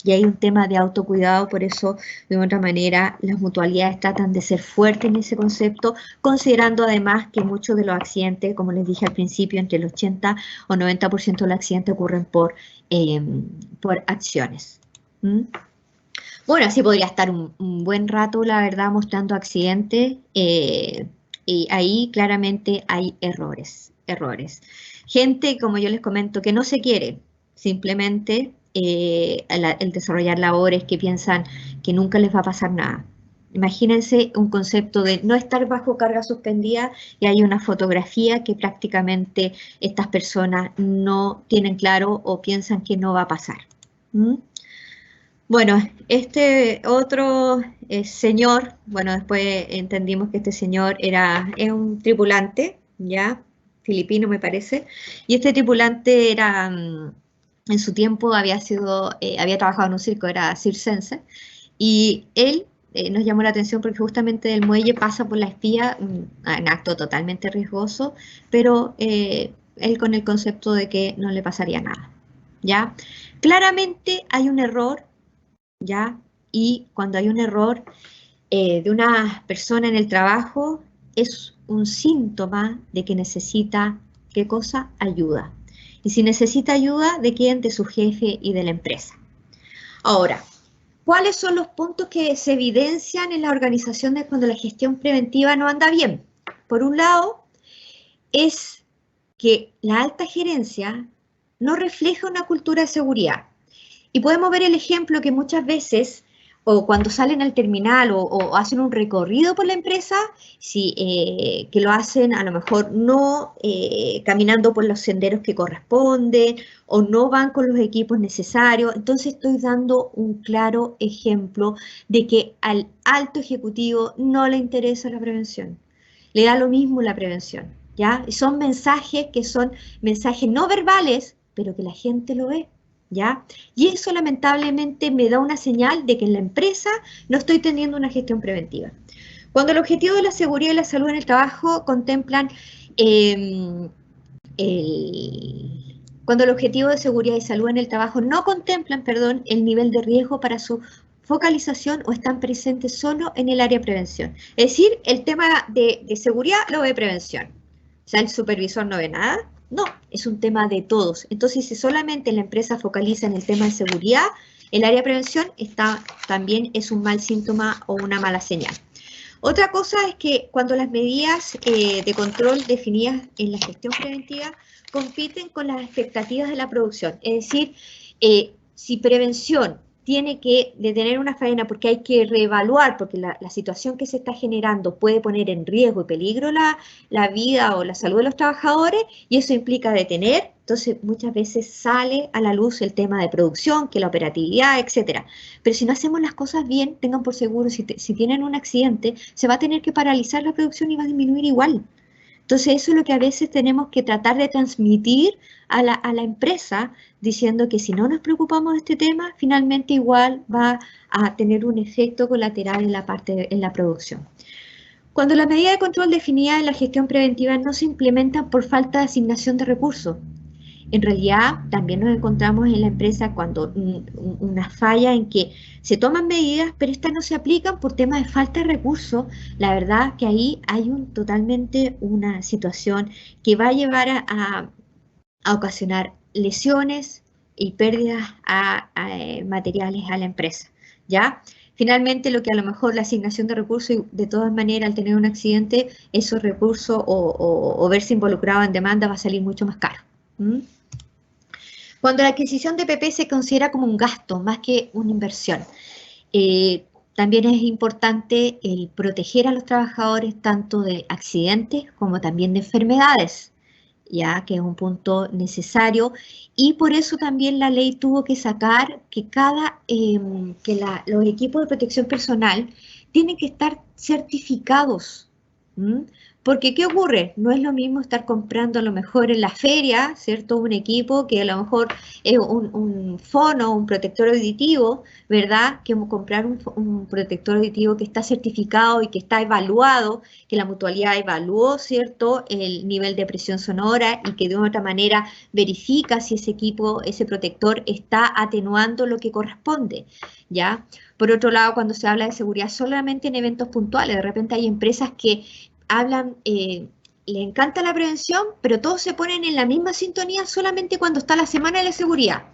Y hay un tema de autocuidado, por eso, de otra manera, las mutualidades tratan de ser fuertes en ese concepto, considerando además que muchos de los accidentes, como les dije al principio, entre el 80 o 90% de los accidentes ocurren por acciones. Bueno, así podría estar un buen rato, la verdad, mostrando accidentes, y ahí claramente hay errores. Gente, como yo les comento, que no se quiere, simplemente el desarrollar labores que piensan que nunca les va a pasar nada. Imagínense un concepto de no estar bajo carga suspendida y hay una fotografía que prácticamente estas personas no tienen claro o piensan que no va a pasar. Bueno, este otro señor, bueno, después entendimos que este señor es un tripulante, ya, filipino me parece, y este tripulante era... en su tiempo había trabajado en un circo, era circense, y él nos llamó la atención porque justamente del muelle pasa por la espía, un acto totalmente riesgoso, pero él con el concepto de que no le pasaría nada, ¿ya? Claramente hay un error, ¿ya? Y cuando hay un error de una persona en el trabajo, es un síntoma de que necesita, ¿qué cosa? Ayuda. Y si necesita ayuda, ¿de quién? De su jefe y de la empresa. Ahora, ¿cuáles son los puntos que se evidencian en las organizaciones cuando la gestión preventiva no anda bien? Por un lado, es que la alta gerencia no refleja una cultura de seguridad. Y podemos ver el ejemplo que muchas veces, o cuando salen al terminal o hacen un recorrido por la empresa, que lo hacen a lo mejor no caminando por los senderos que corresponden o no van con los equipos necesarios. Entonces estoy dando un claro ejemplo de que al alto ejecutivo no le interesa la prevención. le da lo mismo la prevención, ¿ya? Son mensajes que son mensajes no verbales, pero que la gente lo ve, ¿ya? Y eso lamentablemente me da una señal de que en la empresa no estoy teniendo una gestión preventiva. Cuando el objetivo de la seguridad y la salud en el trabajo contemplan cuando el objetivo de seguridad y salud en el trabajo no contemplan, perdón, el nivel de riesgo para su focalización o están presentes solo en el área de prevención. Es decir, el tema de seguridad lo ve prevención. O sea, el supervisor no ve nada. No, es un tema de todos. Entonces, si solamente la empresa focaliza en el tema de seguridad, el área de prevención también es un mal síntoma o una mala señal. Otra cosa es que cuando las medidas de control definidas en la gestión preventiva compiten con las expectativas de la producción. Es decir, si prevención tiene que detener una faena porque hay que reevaluar, porque la situación que se está generando puede poner en riesgo y peligro la vida o la salud de los trabajadores, y eso implica detener, entonces muchas veces sale a la luz el tema de producción, que la operatividad, etcétera. Pero si no hacemos las cosas bien, tengan por seguro, si tienen un accidente, se va a tener que paralizar la producción y va a disminuir igual. Entonces eso es lo que a veces tenemos que tratar de transmitir a la empresa, diciendo que si no nos preocupamos de este tema, finalmente igual va a tener un efecto colateral en la producción. Cuando las medidas de control definidas en la gestión preventiva no se implementan por falta de asignación de recursos, en realidad también nos encontramos en la empresa cuando una falla en que se toman medidas, pero estas no se aplican por temas de falta de recursos. La verdad que ahí hay totalmente una situación que va a llevar a ocasionar lesiones y pérdidas materiales a la empresa, ¿ya? Finalmente, lo que a lo mejor la asignación de recursos, y de todas maneras, al tener un accidente, esos recursos o verse involucrado en demanda va a salir mucho más caro. Cuando la adquisición de PP se considera como un gasto más que una inversión, también es importante el proteger a los trabajadores tanto de accidentes como también de enfermedades, ya que es un punto necesario, y por eso también la ley tuvo que sacar que los equipos de protección personal tienen que estar certificados. Porque, ¿qué ocurre? No es lo mismo estar comprando a lo mejor en la feria, ¿cierto? Un equipo que a lo mejor es un fono, un protector auditivo, ¿verdad? Que comprar un protector auditivo que está certificado y que está evaluado, que la mutualidad evaluó, ¿cierto? El nivel de presión sonora y que de una otra manera verifica si ese equipo, ese protector está atenuando lo que corresponde, ¿ya? Por otro lado, cuando se habla de seguridad solamente en eventos puntuales, de repente hay empresas que hablan, le encanta la prevención, pero todos se ponen en la misma sintonía solamente cuando está la semana de la seguridad,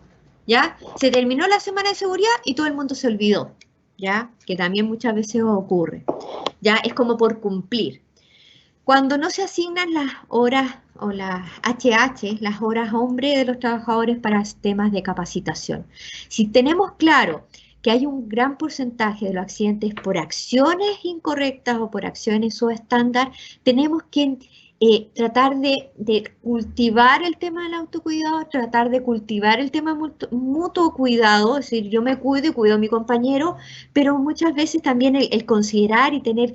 ¿ya? Se terminó la semana de seguridad y todo el mundo se olvidó, ¿ya? Que también muchas veces ocurre, ¿ya? Es como por cumplir. Cuando no se asignan las horas o las HH, las horas hombre de los trabajadores para temas de capacitación. Si tenemos claro que hay un gran porcentaje de los accidentes por acciones incorrectas o por acciones subestándar, tenemos que tratar de cultivar el tema del autocuidado, tratar de cultivar el tema mutuo cuidado, es decir, yo me cuido y cuido a mi compañero, pero muchas veces también el considerar y tener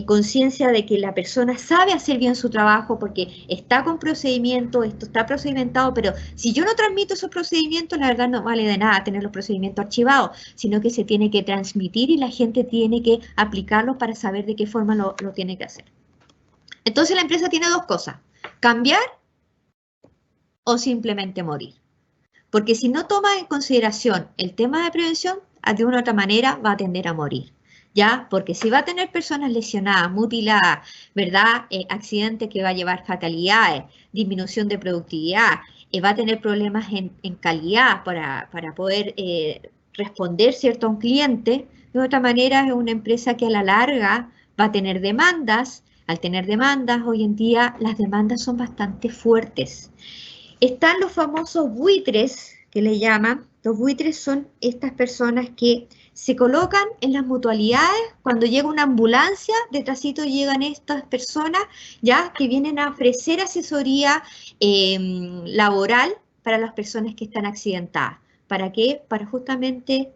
conciencia de que la persona sabe hacer bien su trabajo porque está con procedimientos, esto está procedimentado, pero si yo no transmito esos procedimientos, la verdad no vale de nada tener los procedimientos archivados, sino que se tiene que transmitir y la gente tiene que aplicarlos para saber de qué forma lo tiene que hacer. Entonces la empresa tiene dos cosas, cambiar o simplemente morir. Porque si no toma en consideración el tema de prevención, de una u otra manera va a tender a morir, ¿ya? Porque si va a tener personas lesionadas, mutiladas, ¿verdad? Accidentes que va a llevar fatalidades, disminución de productividad, va a tener problemas en calidad para poder responder, ¿cierto?, a un cliente. De otra manera es una empresa que a la larga va a tener demandas. Al tener demandas, hoy en día las demandas son bastante fuertes. Están los famosos buitres, que le llaman. Los buitres son estas personas que se colocan en las mutualidades. Cuando llega una ambulancia, detrásito llegan estas personas ya que vienen a ofrecer asesoría laboral para las personas que están accidentadas. ¿Para qué? Para justamente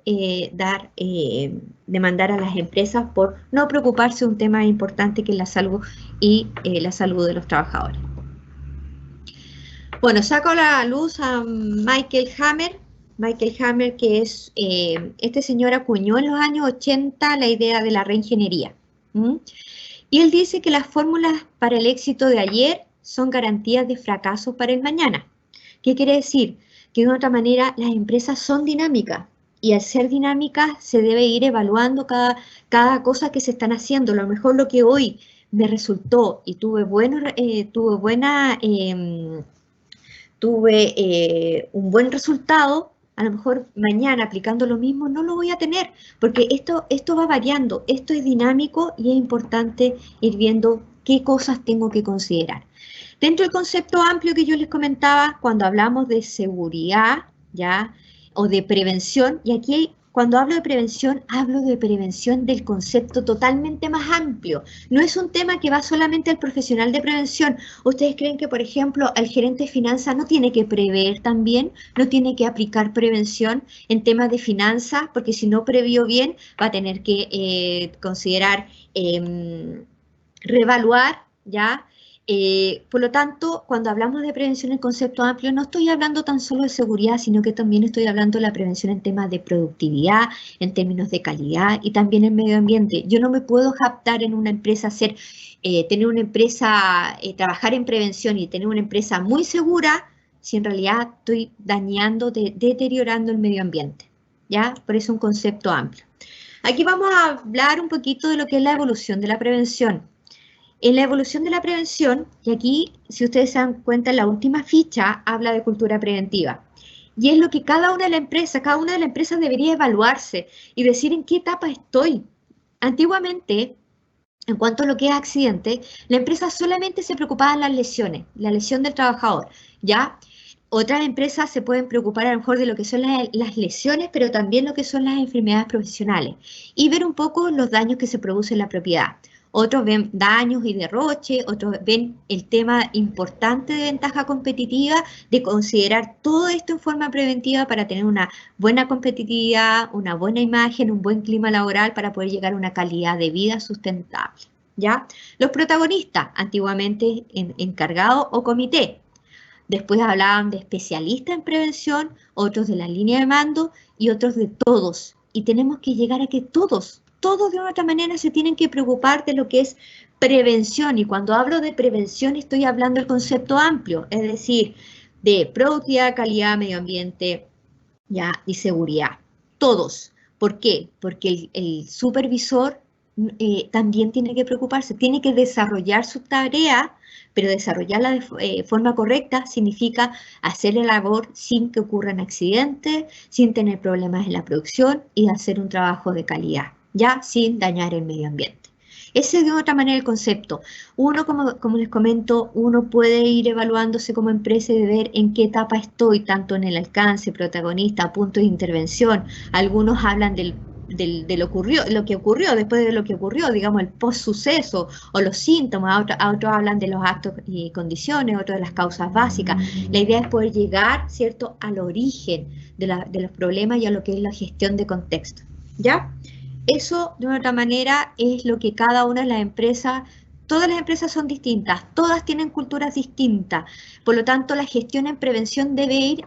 demandar a las empresas por no preocuparse de un tema importante que es la salud y la salud de los trabajadores. Bueno, saco a la luz a Michael Hammer. Michael Hammer, que es, este señor acuñó en los años 80 la idea de la reingeniería. Y él dice que las fórmulas para el éxito de ayer son garantías de fracaso para el mañana. ¿Qué quiere decir? Que de otra manera las empresas son dinámicas y al ser dinámicas se debe ir evaluando cada cosa que se están haciendo. A lo mejor lo que hoy me resultó y tuve un buen resultado, a lo mejor mañana aplicando lo mismo no lo voy a tener, porque esto va variando, esto es dinámico y es importante ir viendo qué cosas tengo que considerar. Dentro del concepto amplio que yo les comentaba, cuando hablamos de seguridad, ¿ya? O de prevención, y aquí cuando hablo de prevención del concepto totalmente más amplio. No es un tema que va solamente al profesional de prevención. ¿Ustedes creen que, por ejemplo, el gerente de finanzas no tiene que prever también? ¿No tiene que aplicar prevención en temas de finanzas? Porque si no previó bien, va a tener que considerar reevaluar, ¿ya? Por lo tanto, cuando hablamos de prevención en concepto amplio, no estoy hablando tan solo de seguridad, sino que también estoy hablando de la prevención en temas de productividad, en términos de calidad y también en medio ambiente. Yo no me puedo jactar en una empresa, trabajar en prevención y tener una empresa muy segura si en realidad estoy dañando, deteriorando el medio ambiente, ¿ya? Por eso un concepto amplio. Aquí vamos a hablar un poquito de lo que es la evolución de la prevención. En la evolución de la prevención, y aquí, si ustedes se dan cuenta, en la última ficha habla de cultura preventiva. Y es lo que cada una de las empresas debería evaluarse y decir en qué etapa estoy. Antiguamente, en cuanto a lo que es accidente, la empresa solamente se preocupaba en las lesiones, la lesión del trabajador, ¿ya? Otras empresas se pueden preocupar a lo mejor de lo que son las lesiones, pero también lo que son las enfermedades profesionales y ver un poco los daños que se producen en la propiedad. Otros ven daños y derroche, otros ven el tema importante de ventaja competitiva, de considerar todo esto en forma preventiva para tener una buena competitividad, una buena imagen, un buen clima laboral para poder llegar a una calidad de vida sustentable, ¿ya? Los protagonistas, antiguamente encargados o comité. Después hablaban de especialistas en prevención, otros de la línea de mando y otros de todos. Y tenemos que llegar a que todos de una otra manera se tienen que preocupar de lo que es prevención. Y cuando hablo de prevención estoy hablando del concepto amplio, es decir, de productividad, calidad, medio ambiente, ¿ya? Y seguridad. Todos. ¿Por qué? Porque el supervisor también tiene que preocuparse, tiene que desarrollar su tarea, pero desarrollarla de forma correcta significa hacer la labor sin que ocurran accidentes, sin tener problemas en la producción y hacer un trabajo de calidad, ya sin dañar el medio ambiente. Ese es de otra manera el concepto. Uno, como les comento, uno puede ir evaluándose como empresa y ver en qué etapa estoy, tanto en el alcance, protagonista, punto de intervención. Algunos hablan de lo que ocurrió, después de lo que ocurrió, digamos, el post-suceso o los síntomas, a otros hablan de los actos y condiciones, otros de las causas básicas. La idea es poder llegar, ¿cierto?, al origen de los problemas y a lo que es la gestión de contexto, ¿ya? Eso, de una otra manera, es lo que cada una de las empresas, todas las empresas son distintas, todas tienen culturas distintas, por lo tanto la gestión en prevención debe ir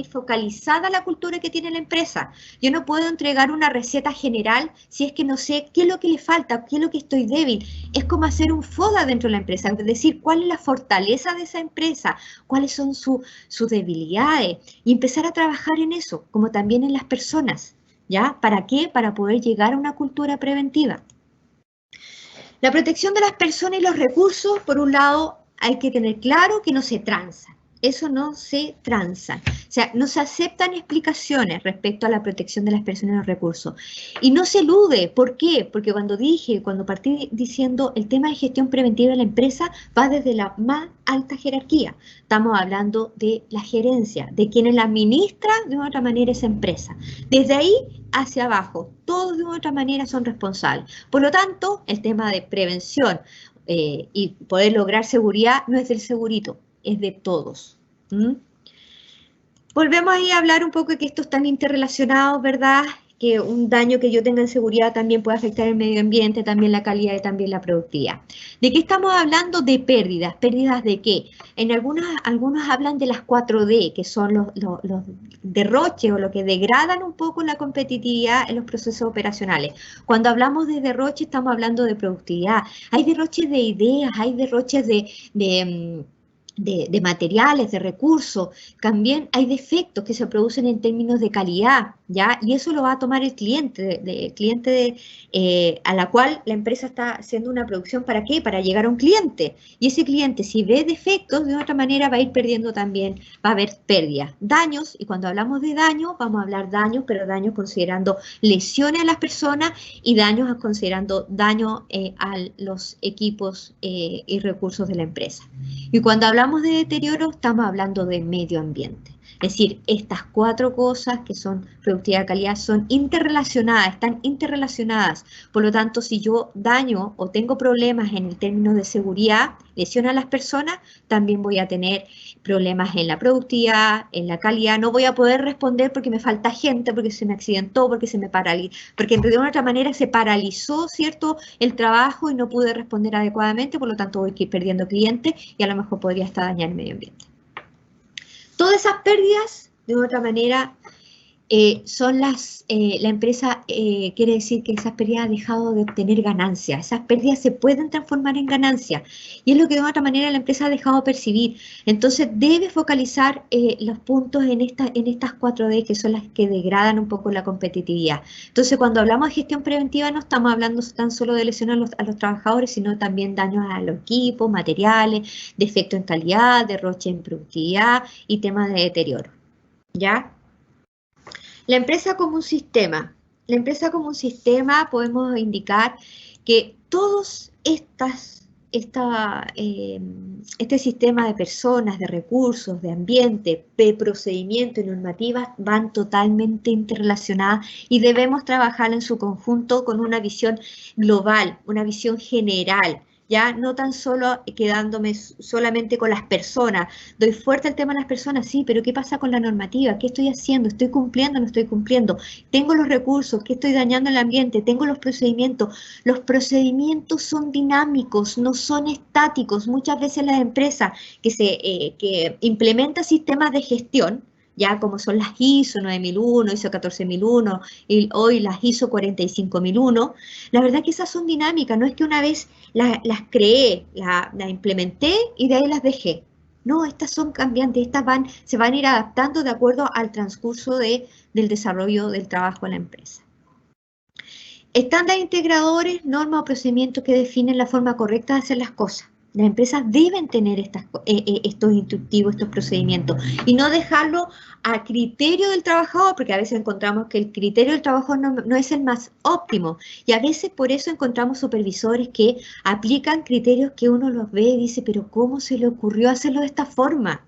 focalizada a la cultura que tiene la empresa. Yo no puedo entregar una receta general si es que no sé qué es lo que le falta, qué es lo que estoy débil. Es como hacer un FODA dentro de la empresa, es decir, cuál es la fortaleza de esa empresa, cuáles son sus debilidades y empezar a trabajar en eso, como también en las personas. ¿Ya? ¿Para qué? Para poder llegar a una cultura preventiva. La protección de las personas y los recursos, por un lado, hay que tener claro que no se transa. Eso no se transa. O sea, no se aceptan explicaciones respecto a la protección de las personas y los recursos. Y no se elude. ¿Por qué? Porque cuando partí diciendo el tema de gestión preventiva de la empresa va desde la más alta jerarquía. Estamos hablando de la gerencia, de quienes la administra de una otra manera esa empresa. Desde ahí hacia abajo, todos de una otra manera son responsables. Por lo tanto, el tema de prevención y poder lograr seguridad no es del segurito, es de todos. Volvemos ahí a hablar un poco de que estos están interrelacionados, ¿verdad? que un daño que yo tenga en seguridad también puede afectar el medio ambiente, también la calidad y también la productividad. ¿De qué estamos hablando? De pérdidas. ¿Pérdidas de qué? En algunos hablan de las 4D, que son los derroches o lo que degradan un poco la competitividad en los procesos operacionales. Cuando hablamos de derroche estamos hablando de productividad. Hay derroches de ideas, hay derroches de materiales, de recursos, también hay defectos que se producen en términos de calidad, ¿ya? Y eso lo va a tomar el cliente, a la cual la empresa está haciendo una producción, ¿para qué? Para llegar a un cliente. Y ese cliente, si ve defectos, de otra manera va a ir perdiendo también, va a haber pérdidas, daños, y cuando hablamos de daños, vamos a hablar daños, pero daños considerando lesiones a las personas y daños considerando daño a los equipos y recursos de la empresa. Y cuando hablamos de deterioro, estamos hablando de medio ambiente. Es decir, estas 4 cosas que son productividad, calidad, son interrelacionadas, están interrelacionadas. Por lo tanto, si yo daño o tengo problemas en el término de seguridad, lesiono a las personas, también voy a tener problemas en la productividad, en la calidad. No voy a poder responder porque me falta gente, porque se me accidentó, porque se me paralizó, porque de una otra manera se paralizó, ¿cierto?, el trabajo y no pude responder adecuadamente, por lo tanto voy a ir perdiendo clientes y a lo mejor podría hasta dañar el medio ambiente. Todas esas pérdidas, de otra manera, la empresa quiere decir que esas pérdidas han dejado de obtener ganancias. Esas pérdidas se pueden transformar en ganancias. Y es lo que de otra manera la empresa ha dejado de percibir. Entonces debe focalizar los puntos en estas 4D, que son las que degradan un poco la competitividad. Entonces cuando hablamos de gestión preventiva no estamos hablando tan solo de lesiones a los trabajadores, sino también daños a los equipos, materiales, defecto en calidad, derroche en productividad y temas de deterioro. ¿Ya? La empresa como un sistema. La empresa como un sistema podemos indicar que todos este sistema de personas, de recursos, de ambiente, de procedimientos y normativas van totalmente interrelacionadas y debemos trabajar en su conjunto con una visión global, una visión general. Ya no tan solo quedándome solamente con las personas. Doy fuerte al tema de las personas, sí, pero ¿qué pasa con la normativa? ¿Qué estoy haciendo? ¿Estoy cumpliendo o no estoy cumpliendo? ¿Tengo los recursos? ¿Qué estoy dañando el ambiente? ¿Tengo los procedimientos? Los procedimientos son dinámicos, no son estáticos. Muchas veces las empresas que implementan sistemas de gestión, ya como son las ISO 9001, ISO 14001 y hoy las ISO 45001, la verdad que esas son dinámicas, no es que una vez las creé, la implementé y de ahí las dejé. No, estas son cambiantes, se van a ir adaptando de acuerdo al transcurso del desarrollo del trabajo en la empresa. Estándares integradores, normas o procedimientos que definen la forma correcta de hacer las cosas. Las empresas deben tener estos instructivos, estos procedimientos, y no dejarlo a criterio del trabajador, porque a veces encontramos que el criterio del trabajador no es el más óptimo, y a veces por eso encontramos supervisores que aplican criterios que uno los ve y dice, pero ¿cómo se le ocurrió hacerlo de esta forma?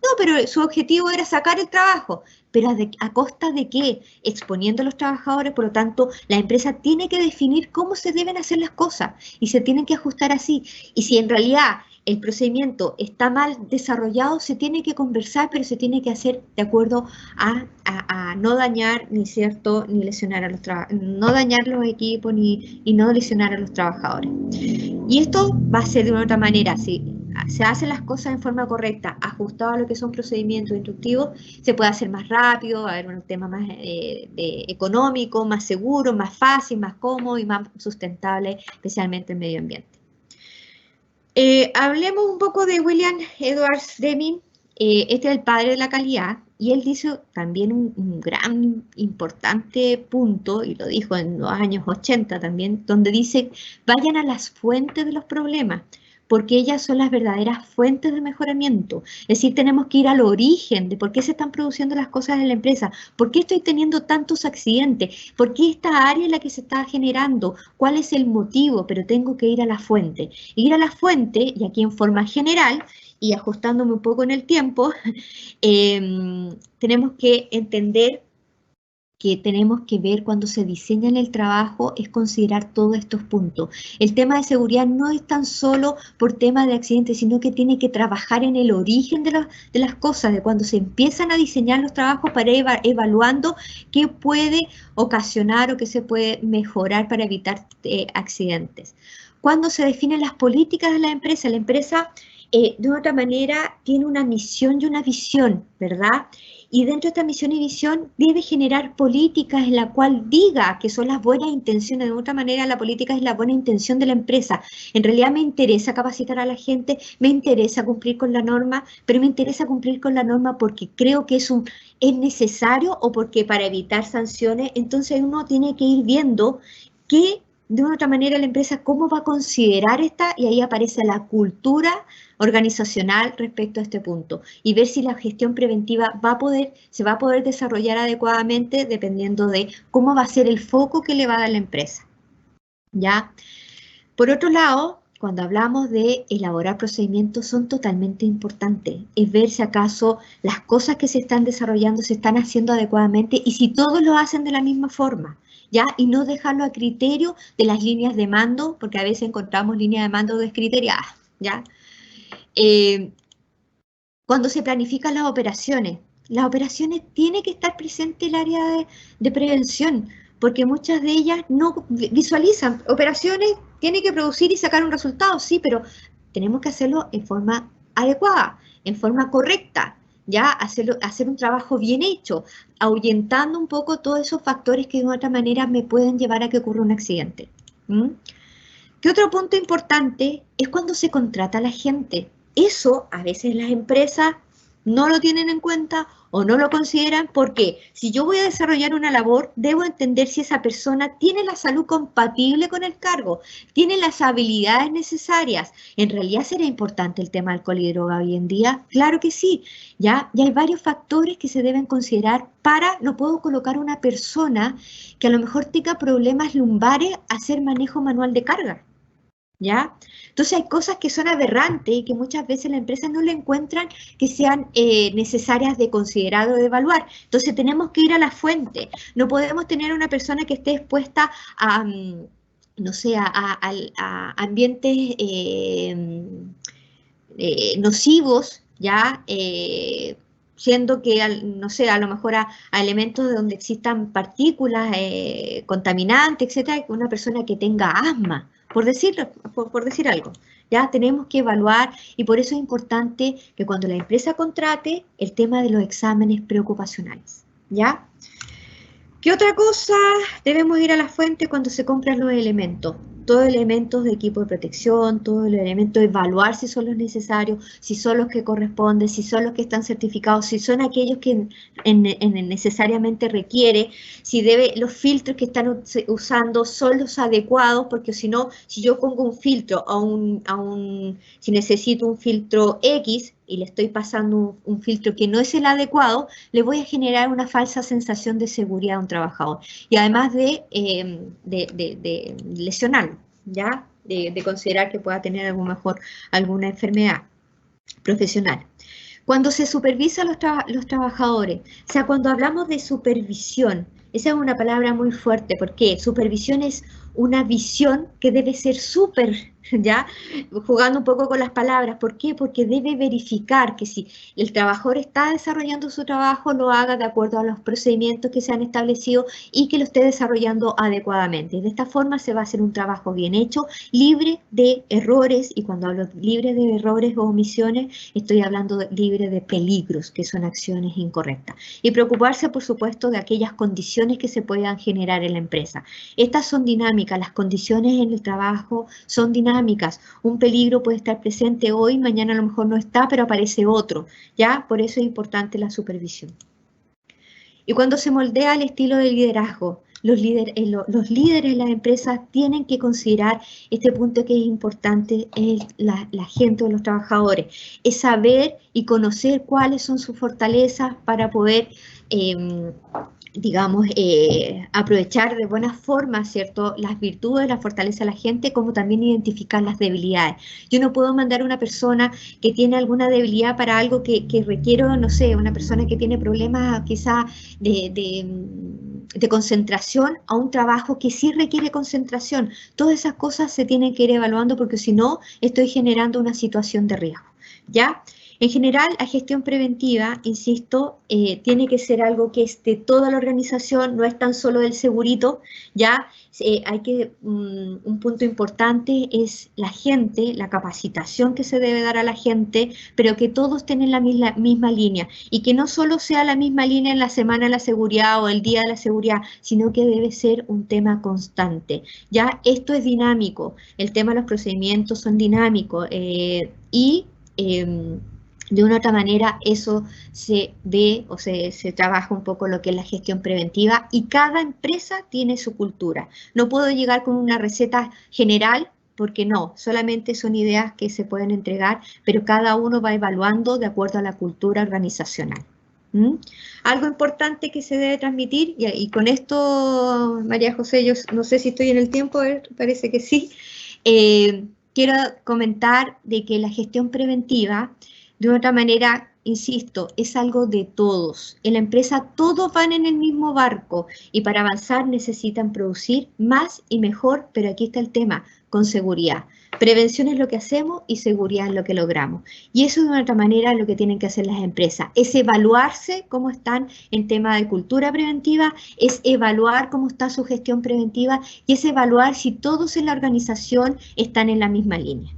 No, pero su objetivo era sacar el trabajo, pero ¿a costa de qué? Exponiendo a los trabajadores, por lo tanto, la empresa tiene que definir cómo se deben hacer las cosas y se tienen que ajustar así. Y si en realidad el procedimiento está mal desarrollado, se tiene que conversar, pero se tiene que hacer de acuerdo a no dañar, ni lesionar a no dañar los equipos y no lesionar a los trabajadores. Y esto va a ser de una otra manera, si se hacen las cosas en forma correcta, ajustado a lo que son procedimientos instructivos, se puede hacer más rápido, va a haber un tema más económico, más seguro, más fácil, más cómodo y más sustentable, especialmente en medio ambiente. Hablemos un poco de William Edwards Deming. Este es el padre de la calidad y él dice también un gran importante punto, y lo dijo en los años 80 también, donde dice, vayan a las fuentes de los problemas, porque ellas son las verdaderas fuentes de mejoramiento. Es decir, tenemos que ir al origen de por qué se están produciendo las cosas en la empresa, por qué estoy teniendo tantos accidentes, por qué esta área es la que se está generando, cuál es el motivo, pero tengo que ir a la fuente. Ir a la fuente, y aquí en forma general, y ajustándome un poco en el tiempo, tenemos que entender que tenemos que ver cuando se diseña en el trabajo es considerar todos estos puntos. El tema de seguridad no es tan solo por tema de accidentes, sino que tiene que trabajar en el origen de las cosas, de cuando se empiezan a diseñar los trabajos para ir evaluando qué puede ocasionar o qué se puede mejorar para evitar accidentes. Cuando se definen las políticas de la empresa de otra manera tiene una misión y una visión, ¿verdad? Y dentro de esta misión y visión debe generar políticas en la cual diga que son las buenas intenciones. De otra manera, la política es la buena intención de la empresa. En realidad me interesa capacitar a la gente, me interesa cumplir con la norma, pero me interesa cumplir con la norma porque creo que es necesario o porque para evitar sanciones. Entonces uno tiene que ir viendo que de una otra manera la empresa cómo va a considerar esta, y ahí aparece la cultura organizacional respecto a este punto, y ver si la gestión preventiva se va a poder desarrollar adecuadamente dependiendo de cómo va a ser el foco que le va a dar la empresa. ¿Ya? Por otro lado, cuando hablamos de elaborar procedimientos son totalmente importantes, es ver si acaso las cosas que se están desarrollando se están haciendo adecuadamente y si todos lo hacen de la misma forma. ¿Ya? Y no dejarlo a criterio de las líneas de mando, porque a veces encontramos líneas de mando descriteriadas, ¿ya? Cuando se planifican las operaciones tiene que estar presente el área de prevención, porque muchas de ellas no visualizan. Operaciones tiene que producir y sacar un resultado, sí, pero tenemos que hacerlo en forma adecuada, en forma correcta. Ya hacer un trabajo bien hecho, ahuyentando un poco todos esos factores que de otra manera me pueden llevar a que ocurra un accidente. ¿Qué otro punto importante es cuando se contrata a la gente? Eso a veces las empresas no lo tienen en cuenta o no lo consideran, porque si yo voy a desarrollar una labor, debo entender si esa persona tiene la salud compatible con el cargo, tiene las habilidades necesarias. ¿En realidad será importante el tema alcohol y droga hoy en día? Claro que sí, ya hay varios factores que se deben considerar no puedo colocar una persona que a lo mejor tenga problemas lumbares a hacer manejo manual de carga. ¿Ya? Entonces hay cosas que son aberrantes y que muchas veces las empresas no le encuentran que sean necesarias de considerar o de evaluar. Entonces tenemos que ir a la fuente. No podemos tener una persona que esté expuesta a, no sé, a ambientes nocivos, ¿ya? Siendo que, no sé, a lo mejor a elementos donde existan partículas contaminantes, etcétera, una persona que tenga asma, por decir algo. Ya tenemos que evaluar, y por eso es importante que cuando la empresa contrate el tema de los exámenes preocupacionales, ¿ya? ¿Qué otra cosa? Debemos ir a la fuente cuando se compran los elementos. Todos los elementos de equipo de protección, todos los elementos de evaluar si son los necesarios, si son los que corresponden, si son los que están certificados, si son aquellos que necesariamente requiere, si los filtros que están usando son los adecuados, porque si no, si yo pongo un filtro si necesito un filtro X y le estoy pasando un filtro que no es el adecuado, le voy a generar una falsa sensación de seguridad a un trabajador. Y además de lesionarlo, ¿ya? De considerar que pueda tener alguna enfermedad profesional. Cuando se supervisa a los trabajadores, o sea, cuando hablamos de supervisión, esa es una palabra muy fuerte, porque supervisión es una visión que debe ser ¿ya? Jugando un poco con las palabras. ¿Por qué? Porque debe verificar que si el trabajador está desarrollando su trabajo, lo haga de acuerdo a los procedimientos que se han establecido y que lo esté desarrollando adecuadamente. De esta forma se va a hacer un trabajo bien hecho, libre de errores, y cuando hablo libre de errores o omisiones, estoy hablando libre de peligros, que son acciones incorrectas. Y preocuparse, por supuesto, de aquellas condiciones que se puedan generar en la empresa. Estas son dinámicas, las condiciones en el trabajo son dinámicas. Un peligro puede estar presente hoy, mañana a lo mejor no está, pero aparece otro, ¿ya? Por eso es importante la supervisión. Y cuando se moldea el estilo de liderazgo, los líderes de las empresas tienen que considerar este punto que es importante, es la gente o los trabajadores, es saber y conocer cuáles son sus fortalezas para poder digamos, aprovechar de buena forma, ¿cierto?, las virtudes, la fortaleza de la gente, como también identificar las debilidades. Yo no puedo mandar a una persona que tiene alguna debilidad para algo que requiero, no sé, una persona que tiene problemas quizá de concentración a un trabajo que sí requiere concentración. Todas esas cosas se tienen que ir evaluando porque si no, estoy generando una situación de riesgo, ¿ya? En general, la gestión preventiva, insisto, tiene que ser algo que es de toda la organización, no es tan solo del segurito, ¿ya? Un punto importante es la gente, la capacitación que se debe dar a la gente, pero que todos estén en la misma línea y que no solo sea la misma línea en la semana de la seguridad o el día de la seguridad, sino que debe ser un tema constante, ¿ya? Esto es dinámico, el tema de los procedimientos son dinámicos de una u otra manera eso se ve o se trabaja un poco lo que es la gestión preventiva y cada empresa tiene su cultura. No puedo llegar con una receta general porque no, solamente son ideas que se pueden entregar, pero cada uno va evaluando de acuerdo a la cultura organizacional. Algo importante que se debe transmitir, y con esto, María José, yo no sé si estoy en el tiempo, parece que sí, quiero comentar de que la gestión preventiva, de otra manera, insisto, es algo de todos. En la empresa todos van en el mismo barco y para avanzar necesitan producir más y mejor, pero aquí está el tema, con seguridad. Prevención es lo que hacemos y seguridad es lo que logramos. Y eso de una otra manera es lo que tienen que hacer las empresas, es evaluarse cómo están en tema de cultura preventiva, es evaluar cómo está su gestión preventiva y es evaluar si todos en la organización están en la misma línea.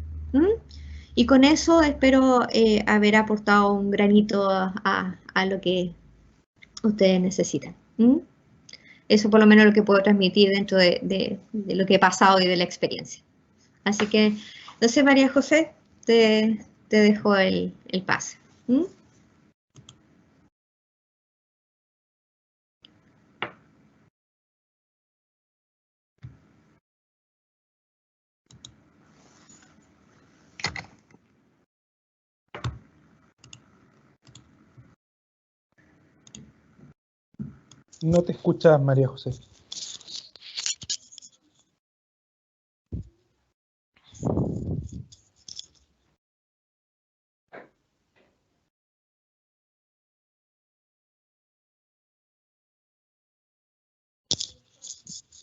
Y con eso espero haber aportado un granito a lo que ustedes necesitan. Eso por lo menos lo que puedo transmitir dentro de lo que he pasado y de la experiencia. Así que, no sé, María José, te dejo el pase. No te escuchas, María José.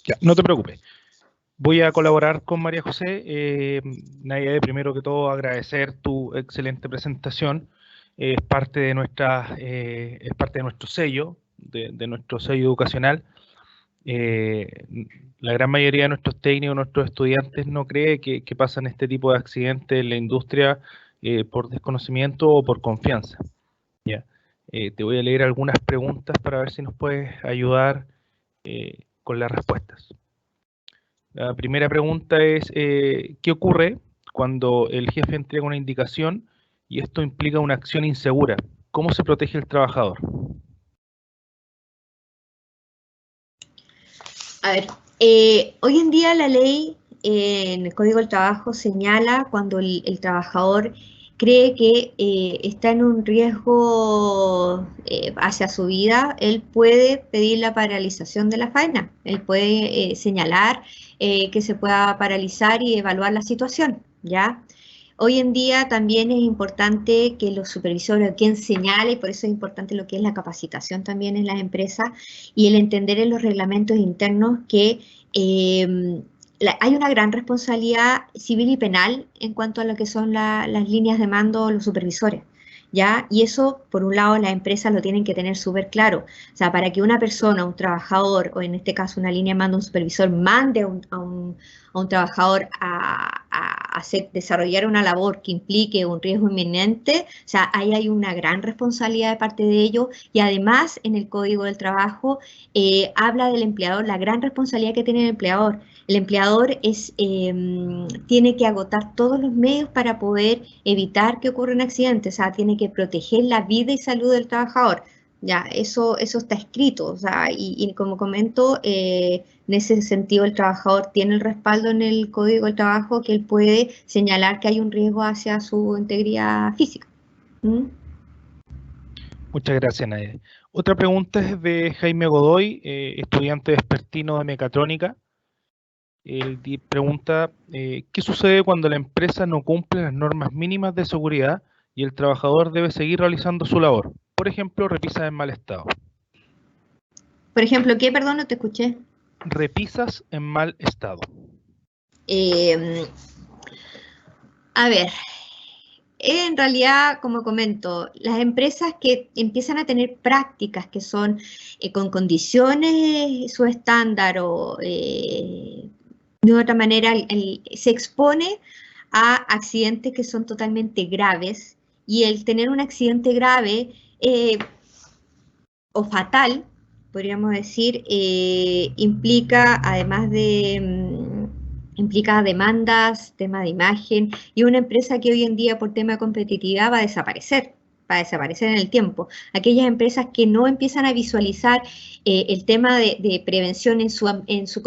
Ya, no te preocupes. Voy a colaborar con María José. Nadia, primero que todo agradecer tu excelente presentación. Es parte de nuestro sello, de nuestro sello educacional. La gran mayoría de nuestros técnicos, nuestros estudiantes no cree que pasan este tipo de accidentes en la industria por desconocimiento o por confianza. ¿Ya? Te voy a leer algunas preguntas para ver si nos puedes ayudar con las respuestas. La primera pregunta es, ¿qué ocurre cuando el jefe entrega una indicación y esto implica una acción insegura? ¿Cómo se protege el trabajador? A ver, hoy en día la ley en el Código del Trabajo señala cuando el trabajador cree que está en un riesgo hacia su vida, él puede pedir la paralización de la faena, él puede señalar que se pueda paralizar y evaluar la situación, ¿ya? Hoy en día también es importante que los supervisores, quien señale, y por eso es importante lo que es la capacitación también en las empresas y el entender en los reglamentos internos que hay una gran responsabilidad civil y penal en cuanto a lo que son las líneas de mando de los supervisores, ¿ya? Y eso, por un lado, las empresas lo tienen que tener súper claro. O sea, para que una persona, un trabajador, o en este caso una línea de mando, un supervisor, mande a un trabajador a desarrollar una labor que implique un riesgo inminente, o sea, ahí hay una gran responsabilidad de parte de ellos y además en el Código del Trabajo habla del empleador, la gran responsabilidad que tiene el empleador. El empleador tiene que agotar todos los medios para poder evitar que ocurra un accidente, o sea, tiene que proteger la vida y salud del trabajador. Ya, eso está escrito, o sea, y como comento, en ese sentido el trabajador tiene el respaldo en el Código del Trabajo que él puede señalar que hay un riesgo hacia su integridad física. Muchas gracias, Nadia. Otra pregunta es de Jaime Godoy, estudiante vespertino de mecatrónica. Él pregunta, ¿qué sucede cuando la empresa no cumple las normas mínimas de seguridad y el trabajador debe seguir realizando su labor? Por ejemplo, repisas en mal estado. Por ejemplo, ¿qué? Perdón, no te escuché. Repisas en mal estado. A ver, en realidad, como comento, las empresas que empiezan a tener prácticas que son con condiciones subestándar o de otra manera se expone a accidentes que son totalmente graves, y el tener un accidente grave o fatal, podríamos decir, implica, además de, implica demandas, tema de imagen, y una empresa que hoy en día por tema de competitividad va a desaparecer en el tiempo. Aquellas empresas que no empiezan a visualizar el tema de prevención en su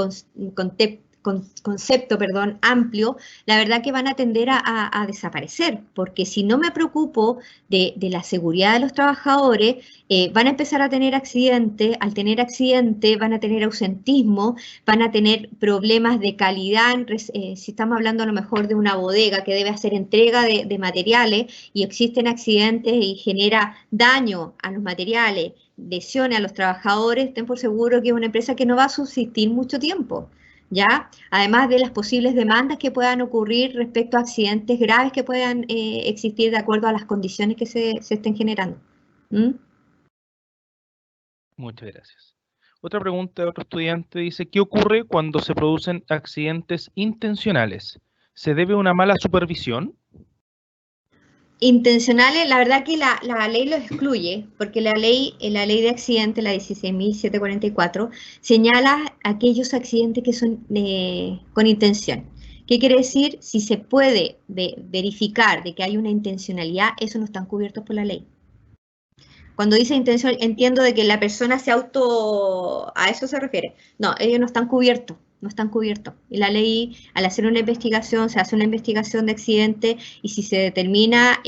concepto, perdón, amplio, la verdad que van a tender a desaparecer, porque si no me preocupo de la seguridad de los trabajadores, van a empezar a tener accidentes, al tener accidentes van a tener ausentismo, van a tener problemas de calidad, si estamos hablando a lo mejor de una bodega que debe hacer entrega de materiales y existen accidentes y genera daño a los materiales, lesiones a los trabajadores, ten por seguro que es una empresa que no va a subsistir mucho tiempo. ¿Ya? Además de las posibles demandas que puedan ocurrir respecto a accidentes graves que puedan existir de acuerdo a las condiciones que se estén generando. ¿Mm? Muchas gracias. Otra pregunta de otro estudiante dice, ¿qué ocurre cuando se producen accidentes intencionales? ¿Se debe a una mala supervisión? Intencionales, la verdad que la ley lo excluye, porque la ley de accidentes, la 16.744, señala aquellos accidentes que son con intención. ¿Qué quiere decir? Si se puede verificar de que hay una intencionalidad, eso no están cubiertos por la ley. Cuando dice intención, entiendo de que la persona se ¿a eso se refiere? No, ellos no están cubiertos, no están cubiertos. Y la ley, al hacer una investigación, se hace una investigación de accidente y si se determina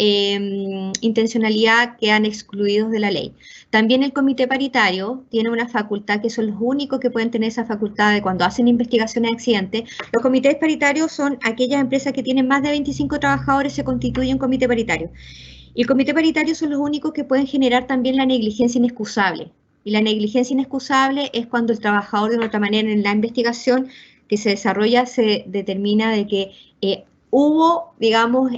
intencionalidad, quedan excluidos de la ley. También el comité paritario tiene una facultad, que son los únicos que pueden tener esa facultad de cuando hacen investigaciones de accidentes. Los comités paritarios son aquellas empresas que tienen más de 25 trabajadores, se constituye un comité paritario. Y el comité paritario son los únicos que pueden generar también la negligencia inexcusable. Y la negligencia inexcusable es cuando el trabajador, de otra manera, en la investigación que se desarrolla, se determina de que hubo, digamos,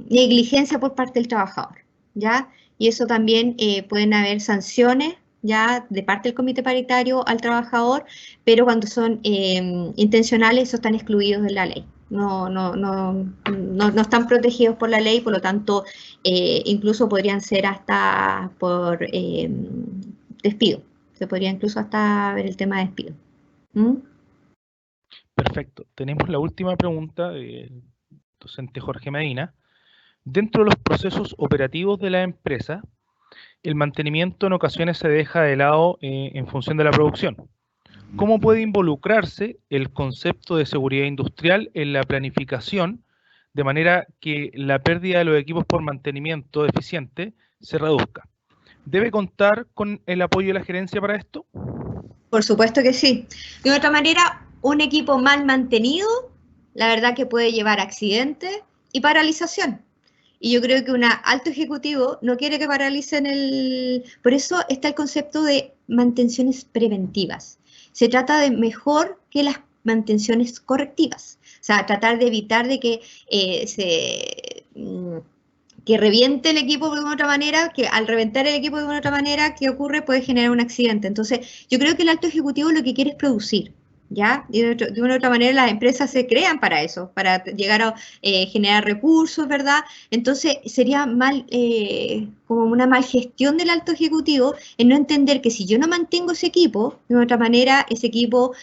negligencia por parte del trabajador, ¿ya? Y eso también pueden haber sanciones, ya, de parte del comité paritario al trabajador, pero cuando son intencionales, esos están excluidos de la ley. No están protegidos por la ley, por lo tanto, incluso podrían ser hasta por despido. Se podría incluso hasta ver el tema de despido. ¿Mm? Perfecto. Tenemos la última pregunta del docente Jorge Medina. Dentro de los procesos operativos de la empresa, el mantenimiento en ocasiones se deja de lado en función de la producción. ¿Cómo puede involucrarse el concepto de seguridad industrial en la planificación de manera que la pérdida de los equipos por mantenimiento deficiente se reduzca? ¿Debe contar con el apoyo de la gerencia para esto? Por supuesto que sí. De otra manera, un equipo mal mantenido, la verdad que puede llevar a accidentes y paralización. Y yo creo que un alto ejecutivo no quiere que paralicen Por eso está el concepto de mantenciones preventivas. Se trata de mejor que las mantenciones correctivas. O sea, tratar de evitar de que que reviente el equipo de una otra manera, que al reventar el equipo de una otra manera, ¿qué ocurre? Puede generar un accidente. Entonces, yo creo que el alto ejecutivo lo que quiere es producir, ¿ya? Y de una u otra manera las empresas se crean para eso, para llegar a generar recursos, ¿verdad? Entonces, sería como una mal gestión del alto ejecutivo en no entender que si yo no mantengo ese equipo, de una otra manera, ese equipo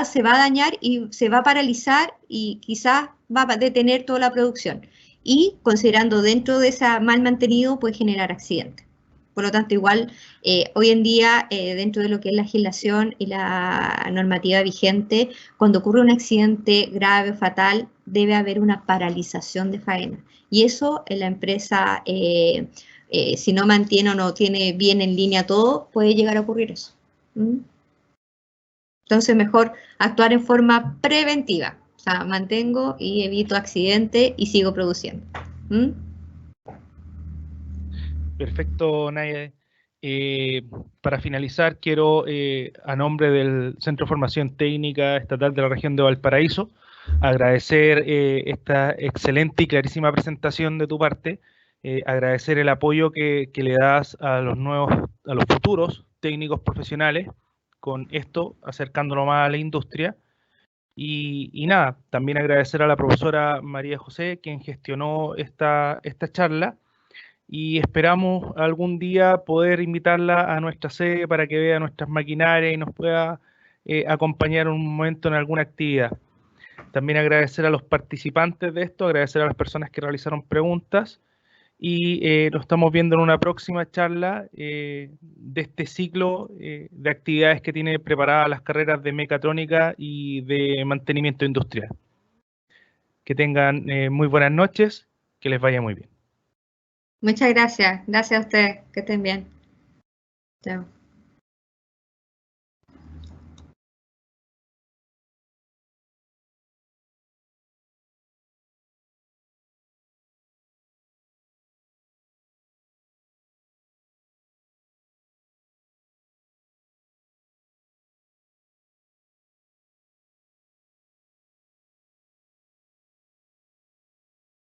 se va a dañar y se va a paralizar y quizás va a detener toda la producción. Y considerando dentro de ese mal mantenido puede generar accidentes. Por lo tanto, igual, hoy en día, dentro de lo que es la legislación y la normativa vigente, cuando ocurre un accidente grave o fatal, debe haber una paralización de faena. Y eso en la empresa, si no mantiene o no tiene bien en línea todo, puede llegar a ocurrir eso. ¿Mm? Entonces, mejor actuar en forma preventiva. O sea, mantengo y evito accidentes y sigo produciendo. ¿Mm? Perfecto, Naye. para finalizar, quiero, a nombre del Centro de Formación Técnica Estatal de la Región de Valparaíso, agradecer esta excelente y clarísima presentación de tu parte, agradecer el apoyo que le das a los futuros técnicos profesionales, con esto acercándolo más a la industria. Y nada, también agradecer a la profesora María José, quien gestionó esta charla, y esperamos algún día poder invitarla a nuestra sede para que vea nuestras maquinarias y nos pueda acompañar un momento en alguna actividad. También agradecer a los participantes de esto, agradecer a las personas que realizaron preguntas, y nos estamos viendo en una próxima charla de este ciclo de actividades que tiene preparadas las carreras de mecatrónica y de mantenimiento industrial. Que tengan muy buenas noches, que les vaya muy bien. Muchas gracias. Gracias a ustedes. Que estén bien. Chao.